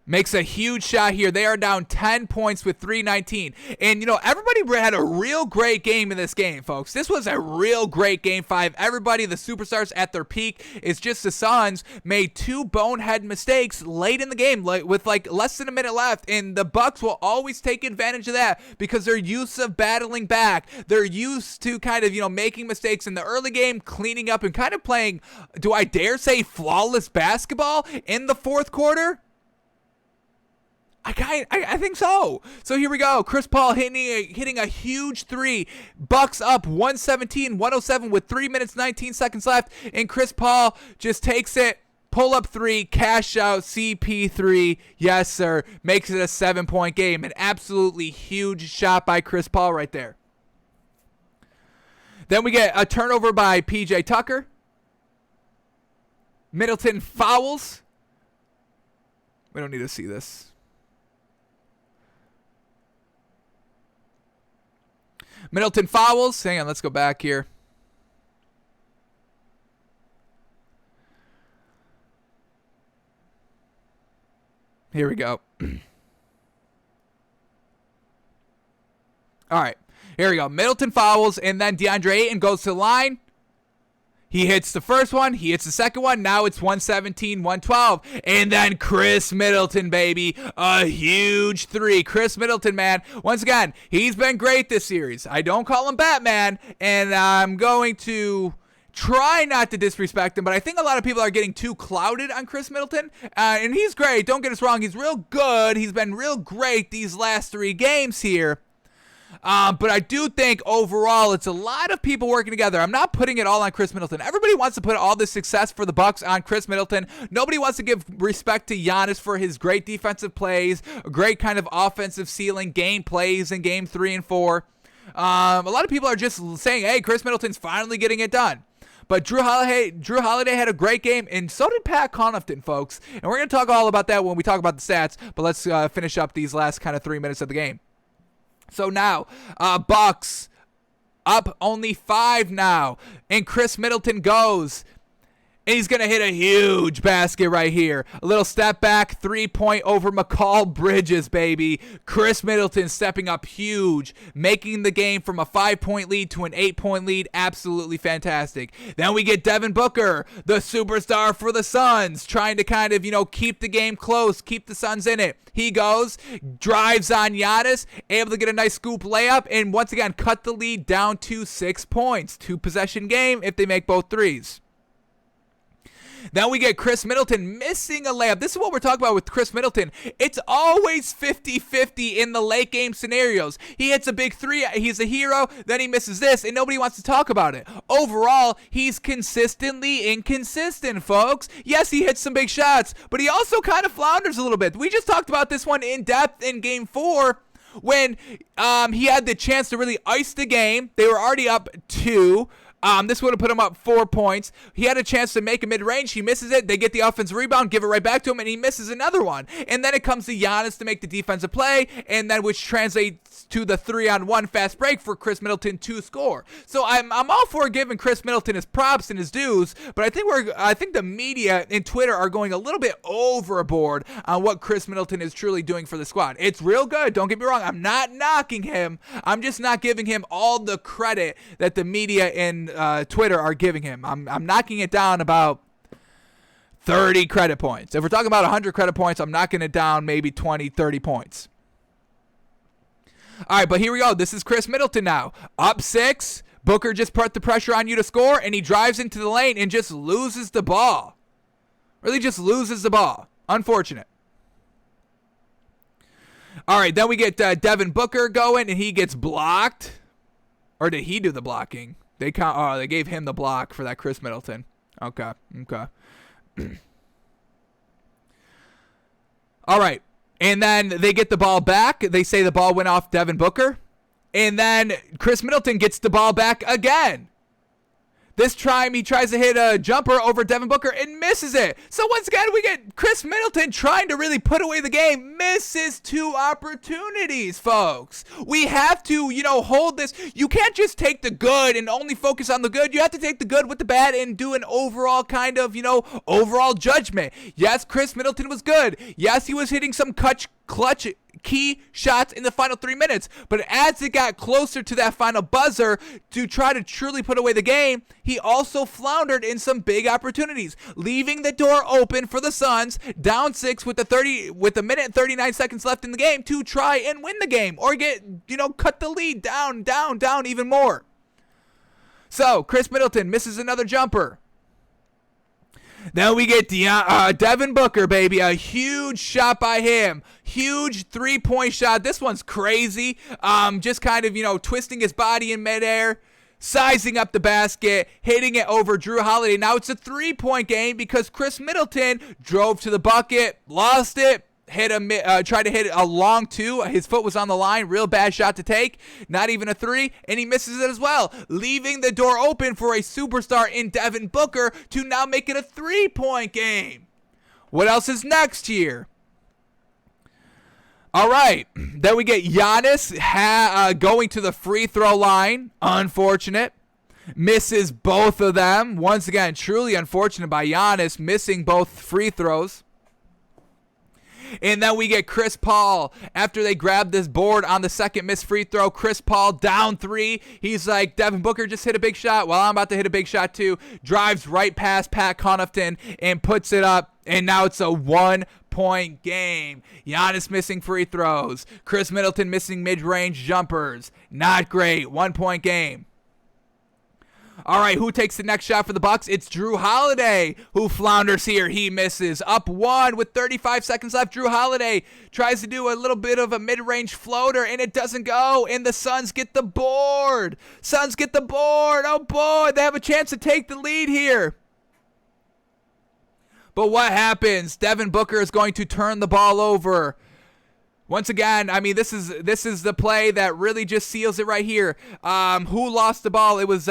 makes a huge shot here. They are down 10 points with 3:19. And, everybody had a real great game in this game, folks. This was a real great game 5. Everybody, the superstars at their peak. It's just the Suns made 2 bonehead mistakes late in the game with less than a minute left. And the Bucks will always take advantage of that because they're used to battling back. They're used to kind of, making mistakes in the early game, cleaning up and kind of playing, do I dare say, flawless basketball in the fourth quarter? I think so. So here we go. Chris Paul hitting a huge 3. Bucks up 117-107 with 3 minutes 19 seconds left. And Chris Paul just takes it. Pull up 3, cash out, CP3. Yes, sir. Makes it a 7-point game. An absolutely huge shot by Chris Paul right there. Then we get a turnover by PJ Tucker. Middleton fouls. We don't need to see this. Middleton fouls. Hang on, let's go back here. Here we go. All right, here we go. Middleton fouls, and then DeAndre Ayton goes to the line. He hits the first one. He hits the second one. Now it's 117-112. And then Chris Middleton, baby. A huge 3. Chris Middleton, man. Once again, he's been great this series. I don't call him Batman. And I'm going to try not to disrespect him. But I think a lot of people are getting too clouded on Chris Middleton. And he's great. Don't get us wrong. He's real good. He's been real great these last 3 games here. But I do think overall it's a lot of people working together. I'm not putting it all on Chris Middleton. Everybody wants to put all this success for the Bucks on Chris Middleton. Nobody wants to give respect to Giannis for his great defensive plays, great kind of offensive ceiling game plays in game 3 and 4. A lot of people are just saying, hey, Chris Middleton's finally getting it done. But Drew Holiday had a great game, and so did Pat Connaughton, folks. And we're going to talk all about that when we talk about the stats. But let's finish up these last kind of 3 minutes of the game. So now, Bucks up only 5 now. And Chris Middleton goes. And he's going to hit a huge basket right here. A little step back, 3-point over Mikal Bridges, baby. Chris Middleton stepping up huge, making the game from a 5-point lead to an 8-point lead. Absolutely fantastic. Then we get Devin Booker, the superstar for the Suns, trying to kind of, keep the game close, keep the Suns in it. He goes, drives on Giannis, able to get a nice scoop layup, and once again, cut the lead down to 6 points. 2-possession game if they make both threes. Then we get Chris Middleton missing a layup. This is what we're talking about with Chris Middleton. It's always 50-50 in the late game scenarios. He hits a big three, he's a hero, then he misses this, and nobody wants to talk about it. Overall, he's consistently inconsistent, folks. Yes, he hits some big shots, but he also kind of flounders a little bit. We just talked about this one in depth in Game 4 when he had the chance to really ice the game. They were already up 2. This would have put him up 4 points. He had a chance to make a mid-range. He misses it. They get the offensive rebound, give it right back to him, and he misses another one. And then it comes to Giannis to make the defensive play, and then which translates to the 3-on-1 fast break for Chris Middleton to score. So I'm all for giving Chris Middleton his props and his dues, but I think the media and Twitter are going a little bit overboard on what Chris Middleton is truly doing for the squad. It's real good. Don't get me wrong. I'm not knocking him. I'm just not giving him all the credit that the media and Twitter are giving him. I'm knocking it down about 30 credit points. If we're talking about 100 credit points, I'm knocking it down maybe 20, 30 points. All right, but here we go. This is Chris Middleton now. Up 6. Booker just put the pressure on you to score, and he drives into the lane and just loses the ball. Really just loses the ball. Unfortunate. All right, then we get Devin Booker going, and he gets blocked. Or did he do the blocking? They gave him the block for that Chris Middleton. Okay. All right. And then they get the ball back. They say the ball went off Devin Booker. And then Chris Middleton gets the ball back again. This time he tries to hit a jumper over Devin Booker and misses it. So once again, we get Chris Middleton trying to really put away the game. Misses 2 opportunities, folks. We have to, hold this. You can't just take the good and only focus on the good. You have to take the good with the bad and do an overall kind of, overall judgment. Yes, Chris Middleton was good. Yes, he was hitting some clutch key shots in the final 3 minutes, but as it got closer to that final buzzer to try to truly put away the game, he also floundered in some big opportunities, leaving the door open for the Suns down 6 with a minute and 39 seconds left in the game to try and win the game or get, cut the lead down even more. So Chris Middleton misses another jumper. Then we get Devin Booker, baby. A huge shot by him. Huge 3-point shot. This one's crazy. Just kind of, twisting his body in midair, sizing up the basket, hitting it over Jrue Holiday. Now it's a 3-point game because Chris Middleton drove to the bucket, lost it, tried to hit a long 2. His foot was on the line. Real bad shot to take. Not even a 3. And he misses it as well, leaving the door open for a superstar in Devin Booker to now make it a 3-point game. What else is next here? All right. Then we get Giannis going to the free throw line. Unfortunate. Misses both of them. Once again, truly unfortunate by Giannis, missing both free throws. And then we get Chris Paul after they grab this board on the second missed free throw. Chris Paul down 3. He's like, Devin Booker just hit a big shot. Well, I'm about to hit a big shot too. Drives right past Pat Connaughton and puts it up. And now it's a 1-point game. Giannis missing free throws. Chris Middleton missing mid-range jumpers. Not great. 1-point game. All right, who takes the next shot for the Bucks? It's Jrue Holiday who flounders here. He misses. Up 1 with 35 seconds left. Jrue Holiday tries to do a little bit of a mid-range floater, and it doesn't go, and the Suns get the board. Suns get the board. Oh, boy, they have a chance to take the lead here. But what happens? Devin Booker is going to turn the ball over. Once again, I mean, this is the play that really just seals it right here. Who lost the ball? It was...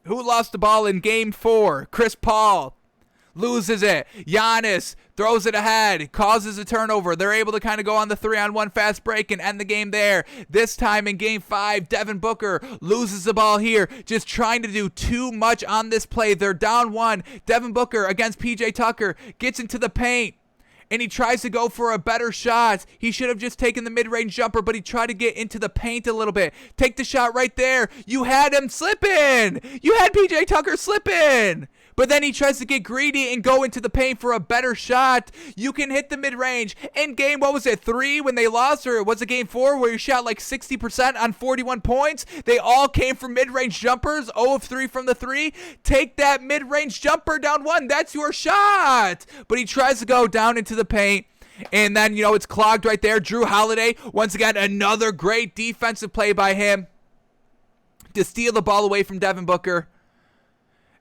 Who lost the ball in Game 4? Chris Paul loses it. Giannis throws it ahead, causes a turnover. They're able to kind of go on the 3-on-1 fast break and end the game there. This time in game 5, Devin Booker loses the ball here, just trying to do too much on this play. They're down 1. Devin Booker against PJ Tucker gets into the paint, and he tries to go for a better shot. He should have just taken the mid-range jumper, but he tried to get into the paint a little bit. Take the shot right there. You had him slipping. You had PJ Tucker slipping. But then he tries to get greedy and go into the paint for a better shot. You can hit the mid-range. In game, 3 when they lost? Or was it game 4 where he shot like 60% on 41 points? They all came from mid-range jumpers. 0 of 3 from the 3. Take that mid-range jumper down 1. That's your shot. But he tries to go down into the paint. And then, it's clogged right there. Jrue Holiday, once again, another great defensive play by him to steal the ball away from Devin Booker.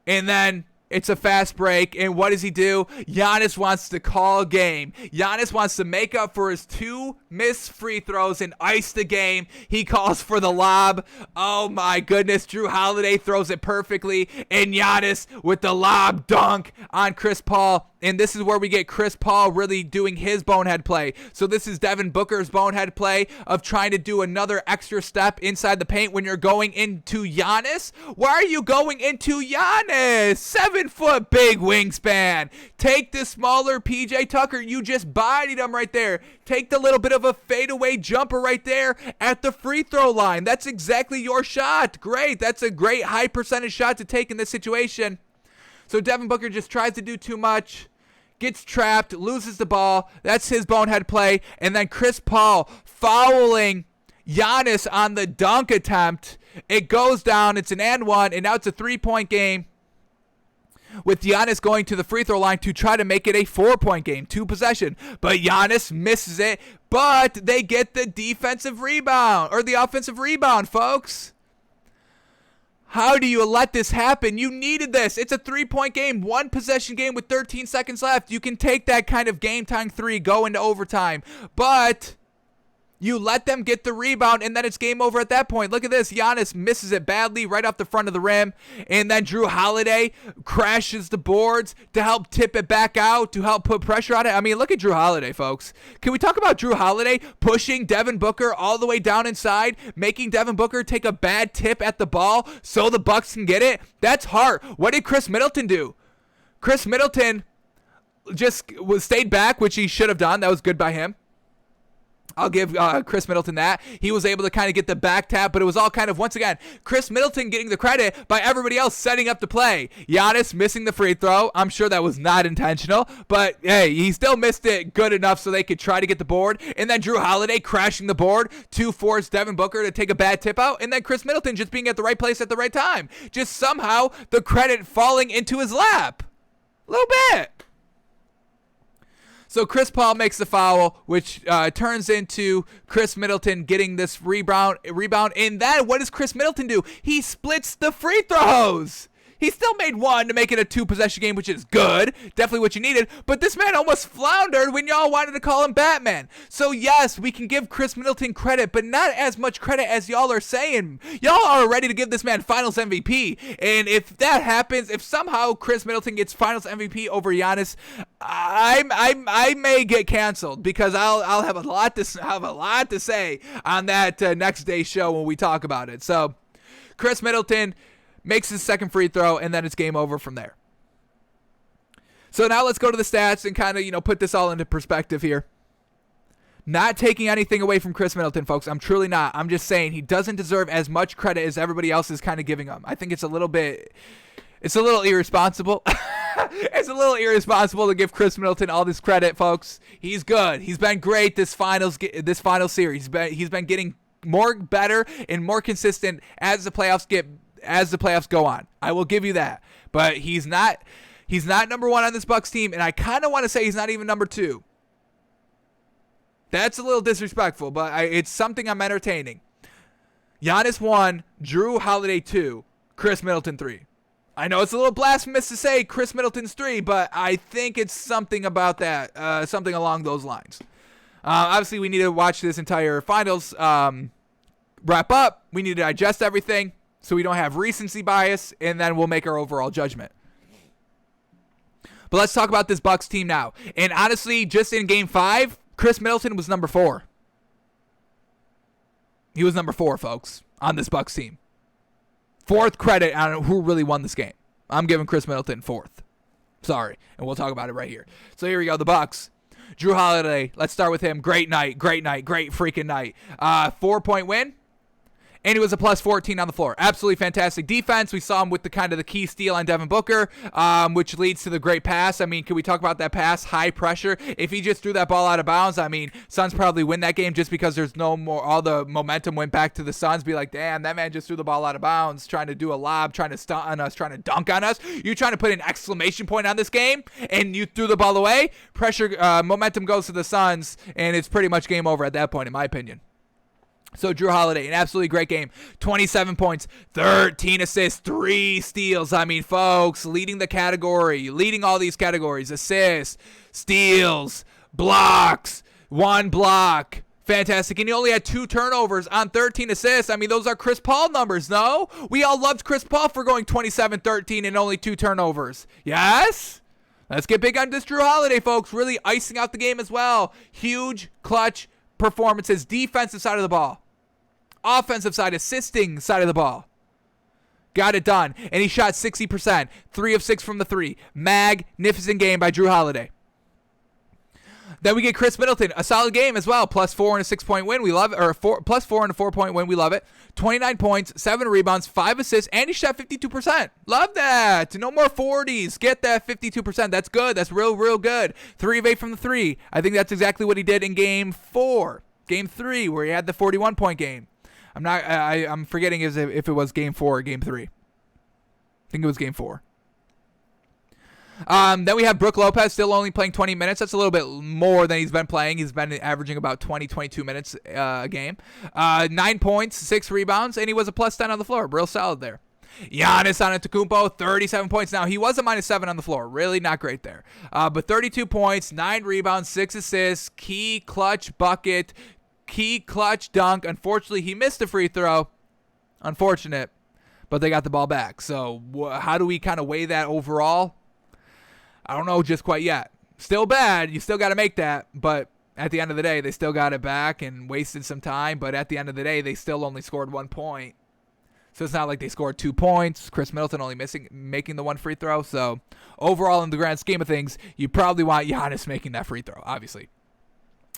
And then it's a fast break, and what does he do? Giannis wants to call game. Giannis wants to make up for his 2 missed free throws and ice the game. He calls for the lob. Oh my goodness, Jrue Holiday throws it perfectly, and Giannis with the lob dunk on Chris Paul. And this is where we get Chris Paul really doing his bonehead play. So this is Devin Booker's bonehead play of trying to do another extra step inside the paint when you're going into Giannis. Why are you going into Giannis? 7-foot big wingspan. Take the smaller PJ Tucker. You just bodied him right there. Take the little bit of a fadeaway jumper right there at the free throw line. That's exactly your shot. Great. That's a great high percentage shot to take in this situation. So Devin Booker just tries to do too much, gets trapped, loses the ball. That's his bonehead play. And then Chris Paul fouling Giannis on the dunk attempt. It goes down. It's an and 1, and now it's a 3-point game, with Giannis going to the free throw line to try to make it a 4-point game, 2 possession. But Giannis misses it, but they get the defensive rebound, or the offensive rebound, folks. How do you let this happen? You needed this. It's a 3-point game, 1 possession game with 13 seconds left. You can take that kind of game-time 3, go into overtime. But you let them get the rebound, and then it's game over at that point. Look at this. Giannis misses it badly right off the front of the rim, and then Jrue Holiday crashes the boards to help tip it back out, to help put pressure on it. I mean, look at Jrue Holiday, folks. Can we talk about Jrue Holiday pushing Devin Booker all the way down inside, making Devin Booker take a bad tip at the ball so the Bucks can get it? That's hard. What did Chris Middleton do? Chris Middleton just stayed back, which he should have done. That was good by him. I'll give Chris Middleton that. He was able to kind of get the back tap, but it was all kind of, once again, Chris Middleton getting the credit by everybody else setting up the play. Giannis missing the free throw. I'm sure that was not intentional, but hey, he still missed it good enough so they could try to get the board. And then Jrue Holiday crashing the board to force Devin Booker to take a bad tip out. And then Chris Middleton just being at the right place at the right time. Just somehow the credit falling into his lap. A little bit. So Chris Paul makes the foul, which turns into Chris Middleton getting this rebound. And then what does Chris Middleton do? He splits the free throws. He still made 1 to make it a 2-possession game, which is good. Definitely what you needed. But this man almost floundered when y'all wanted to call him Batman. So yes, we can give Chris Middleton credit, but not as much credit as y'all are saying. Y'all are ready to give this man Finals MVP. And if that happens, if somehow Chris Middleton gets Finals MVP over Giannis, I may get canceled, because I'll have a lot to say on that next day's show when we talk about it. So Chris Middleton makes his second free throw, and then it's game over from there. So now let's go to the stats and kind of, put this all into perspective here. Not taking anything away from Chris Middleton, folks. I'm truly not. I'm just saying he doesn't deserve as much credit as everybody else is kind of giving him. I think it's a little irresponsible. It's a little irresponsible to give Chris Middleton all this credit, folks. He's good. He's been great this final series. He's been getting better and more consistent as the playoffs go on. I will give you that. But he's not number 1 on this Bucks team, and I kind of want to say he's not even number 2. That's a little disrespectful, but it's something I'm entertaining. Giannis 1, Jrue Holiday 2, Chris Middleton 3. I know it's a little blasphemous to say Chris Middleton's 3, but I think it's something about that, something along those lines. Obviously, we need to watch this entire finals wrap up. We need to digest everything so we don't have recency bias, and then we'll make our overall judgment. But But let's talk about this Bucks team now. And honestly, just in Game 5, Chris Middleton was number 4. He was number 4, folks, on this Bucks team. 4th credit on who really won this game. I'm giving Chris Middleton 4th. Sorry. And we'll talk about it right here. So here we go, the Bucks. Jrue Holiday, let's start with him. Great night, great freaking night. 4-point win. And he was a plus 14 on the floor. Absolutely fantastic defense. We saw him with the key steal on Devin Booker, which leads to the great pass. I mean, can we talk about that pass? High pressure. If he just threw that ball out of bounds, I mean, Suns probably win that game just because there's no more. All the momentum went back to the Suns. Be like, damn, that man just threw the ball out of bounds, trying to do a lob, trying to stunt on us, trying to dunk on us. You trying to put an exclamation point on this game, and you threw the ball away. Pressure, momentum goes to the Suns, and it's pretty much game over at that point, in my opinion. So Jrue Holiday, an absolutely great game. 27 points, 13 assists, 3 steals. I mean, folks, leading the category, leading all these categories. Assists, steals, blocks, 1 block. Fantastic. And he only had 2 turnovers on 13 assists. I mean, those are Chris Paul numbers, no? We all loved Chris Paul for going 27-13 and only 2 turnovers. Yes? Let's get big on this Jrue Holiday, folks. Really icing out the game as well. Huge, clutch performances. Defensive side of the ball. Offensive side, assisting side of the ball. Got it done. And he shot 60%. 3 of 6 from the 3. Magnificent game by Jrue Holiday. Then we get Chris Middleton. A solid game as well. Plus 4 and a 6-point win. We love it. Or plus 4 and a 4-point win. We love it. 29 points, 7 rebounds, 5 assists, and he shot 52%. Love that. No more 40s. Get that 52%. That's good. That's real good. 3 of 8 from the 3. I think that's exactly what he did in Game 4. Game 3, where he had the 41-point game. I'm forgetting if it was Game 4 or Game 3. I think it was Game 4. Then we have Brook Lopez still only playing 20 minutes. That's a little bit more than he's been playing. He's been averaging about 22 minutes a game. 9 points, 6 rebounds, and he was a plus 10 on the floor. Real solid there. Giannis Antetokounmpo, 37 points. Now, he was a minus 7 on the floor. Really not great there. But 32 points, 9 rebounds, 6 assists, key clutch bucket, key clutch dunk. Unfortunately, he missed a free throw. Unfortunate. But they got the ball back. So how do we kind of weigh that overall? I don't know just quite yet. Still bad. You still got to make that. But at the end of the day, they still got it back and wasted some time. But at the end of the day, they still only scored 1 point. So it's not like they scored 2 points. Chris Middleton only making the 1 free throw. So overall, in the grand scheme of things, you probably want Giannis making that free throw, obviously.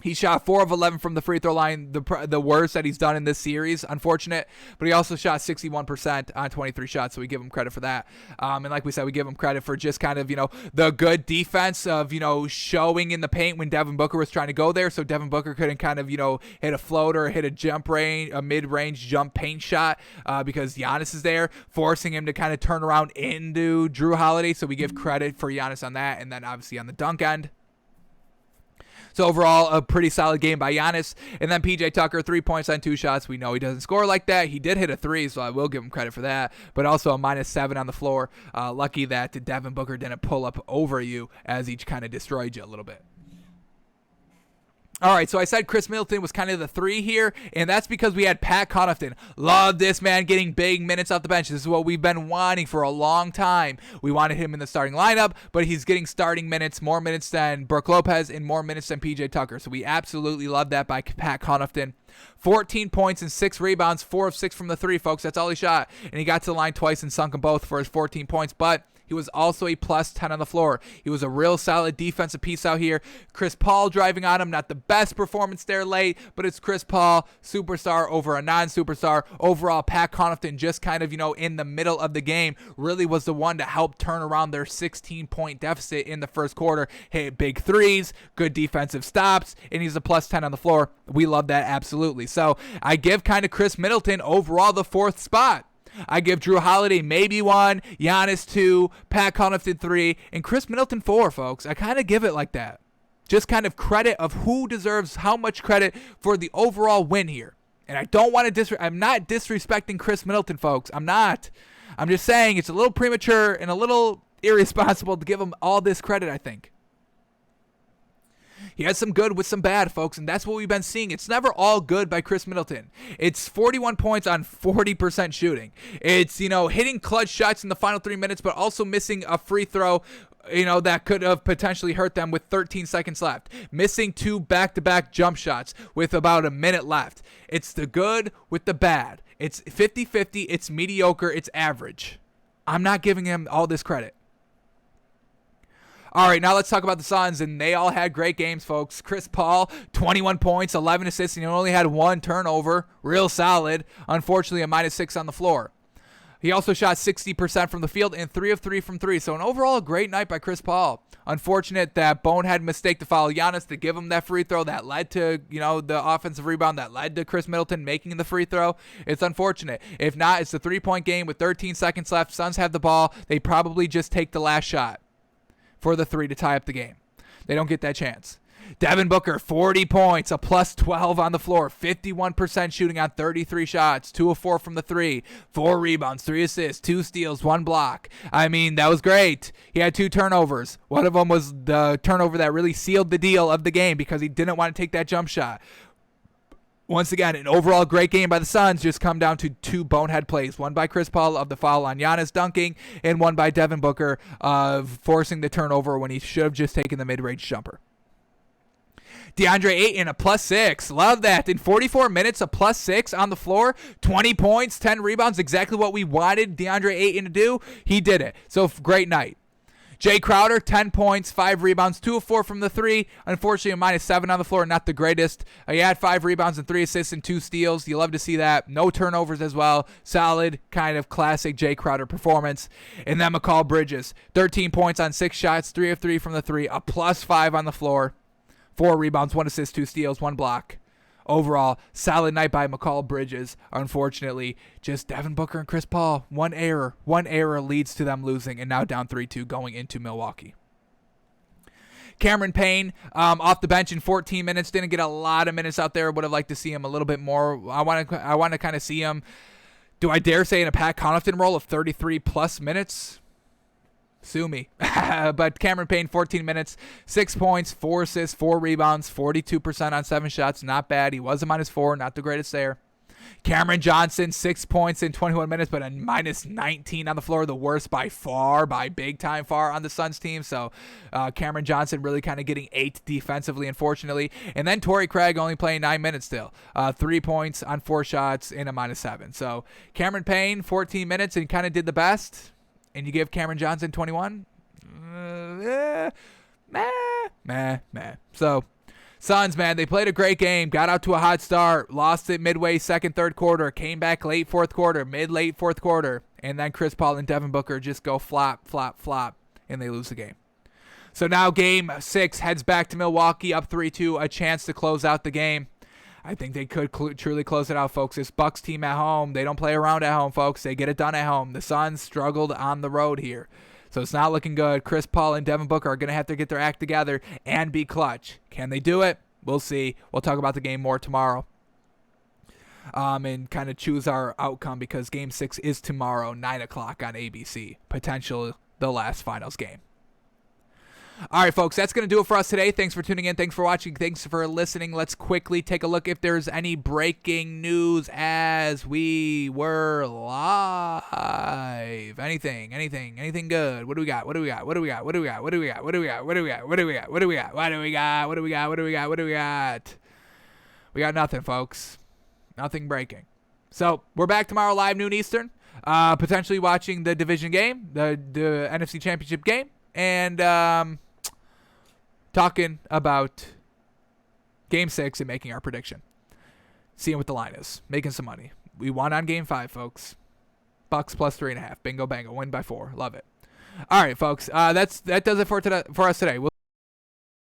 He shot 4 of 11 from the free throw line, the worst that he's done in this series. Unfortunate, but he also shot 61% on 23 shots, so we give him credit for that. And like we said, we give him credit for just kind of, the good defense of, showing in the paint when Devin Booker was trying to go there, so Devin Booker couldn't kind of, hit a floater, hit a mid-range jump paint shot because Giannis is there, forcing him to kind of turn around into Jrue Holiday, so we give credit for Giannis on that, and then obviously on the dunk end. So overall, a pretty solid game by Giannis. And then PJ Tucker, 3 points on 2 shots. We know he doesn't score like that. He did hit a 3, so I will give him credit for that. But also a minus 7 on the floor. Lucky that Devin Booker didn't pull up over you as he kind of destroyed you a little bit. All right, so I said Chris Middleton was kind of the 3 here, and that's because we had Pat Connaughton. Love this man getting big minutes off the bench. This is what we've been wanting for a long time. We wanted him in the starting lineup, but he's getting starting minutes, more minutes than Brook Lopez, and more minutes than PJ Tucker. So we absolutely love that by Pat Connaughton. 14 points and 6 rebounds, 4 of 6 from the 3, folks. That's all he shot. And he got to the line twice and sunk them both for his 14 points, but he was also a plus 10 on the floor. He was a real solid defensive piece out here. Chris Paul driving on him. Not the best performance there late, but it's Chris Paul, superstar over a non-superstar. Overall, Pat Connaughton just kind of, in the middle of the game, really was the one to help turn around their 16-point deficit in the first quarter. Hit big threes, good defensive stops, and he's a plus 10 on the floor. We love that absolutely. So I give kind of Chris Middleton overall the 4th spot. I give Jrue Holiday maybe 1, Giannis 2, Pat Connaughton 3, and Chris Middleton 4, folks. I kind of give it like that. Just kind of credit of who deserves how much credit for the overall win here. And I don't want to I'm not disrespecting Chris Middleton, folks. I'm not. I'm just saying it's a little premature and a little irresponsible to give him all this credit, I think. He has some good with some bad, folks, and that's what we've been seeing. It's never all good by Chris Middleton. It's 41 points on 40% shooting. It's, hitting clutch shots in the final 3 minutes, but also missing a free throw that could have potentially hurt them with 13 seconds left. Missing 2 back-to-back jump shots with about a minute left. It's the good with the bad. It's 50-50. It's mediocre. It's average. I'm not giving him all this credit. All right, now let's talk about the Suns, and they all had great games, folks. Chris Paul, 21 points, 11 assists, and he only had 1 turnover. Real solid. Unfortunately, a -6 on the floor. He also shot 60% from the field and 3 of 3 from 3. So an overall great night by Chris Paul. Unfortunate that bonehead mistake to foul Giannis to give him that free throw that led to, the offensive rebound that led to Chris Middleton making the free throw. It's unfortunate. If not, it's a 3-point game with 13 seconds left. Suns have the ball. They probably just take the last shot for the 3 to tie up the game. They don't get that chance. Devin Booker, 40 points, a +12 on the floor, 51% shooting on 33 shots, 2 of 4 from the 3, 4 rebounds, 3 assists, 2 steals, 1 block. I mean, that was great. He had 2 turnovers. One of them was the turnover that really sealed the deal of the game because he didn't want to take that jump shot. Once again, an overall great game by the Suns, just come down to 2 bonehead plays. One by Chris Paul of the foul on Giannis dunking, and one by Devin Booker of forcing the turnover when he should have just taken the mid-range jumper. DeAndre Ayton, a +6. Love that. In 44 minutes, a +6 on the floor. 20 points, 10 rebounds, exactly what we wanted DeAndre Ayton to do. He did it. So, great night. Jay Crowder, 10 points, 5 rebounds, 2 of 4 from the 3. Unfortunately, a -7 on the floor, not the greatest. He had 5 rebounds and 3 assists and 2 steals. You love to see that. No turnovers as well. Solid, kind of classic Jay Crowder performance. And then McCall Bridges, 13 points on 6 shots, 3 of 3 from the 3, a +5 on the floor. 4 rebounds, 1 assist, 2 steals, 1 block. Overall, solid night by McCall Bridges. Unfortunately, just Devin Booker and Chris Paul. One error leads to them losing, and now down 3-2 going into Milwaukee. Cameron Payne off the bench in 14 minutes. Didn't get a lot of minutes out there. Would have liked to see him a little bit more. I want to kind of see him, do I dare say, in a Pat Connaughton role of 33+ minutes? Sue me. But Cameron Payne, 14 minutes, 6 points, 4 assists, 4 rebounds, 42% on 7 shots. Not bad. He was a -4, not the greatest there. Cameron Johnson, 6 points in 21 minutes, but a -19 on the floor. The worst by far, by big time far on the Suns team. So Cameron Johnson really kind of getting 8 defensively, unfortunately. And then Torrey Craig only playing 9 minutes still. 3 points on 4 shots in a -7. So Cameron Payne, 14 minutes, and kind of did the best. And you give Cameron Johnson 21? Meh. So, Suns, man, they played a great game, got out to a hot start, lost it midway second, third quarter, came back late fourth quarter, mid-late fourth quarter, and then Chris Paul and Devin Booker just go flop, and they lose the game. So now game 6 heads back to Milwaukee, up 3-2, a chance to close out the game. I think they could truly close it out, folks. This Bucks team at home, they don't play around at home, folks. They get it done at home. The Suns struggled on the road here. So it's not looking good. Chris Paul and Devin Booker are going to have to get their act together and be clutch. Can they do it? We'll see. We'll talk about the game more tomorrow. And kind of choose our outcome because game 6 is tomorrow, 9 o'clock on ABC. Potentially the last finals game. All right, folks, that's going to do it for us today. Thanks for tuning in. Thanks for watching. Thanks for listening. Let's quickly take a look if there's any breaking news as we were live. Anything good? What do we got? We got nothing, folks. Nothing breaking. So we're back tomorrow live, noon Eastern. Potentially watching the division game, the NFC Championship game, and talking about Game 6 and making our prediction. Seeing what the line is. Making some money. We won on Game 5, folks. Bucks +3.5. Bingo bango. Win by 4. Love it. All right, folks. That does it for us today. We'll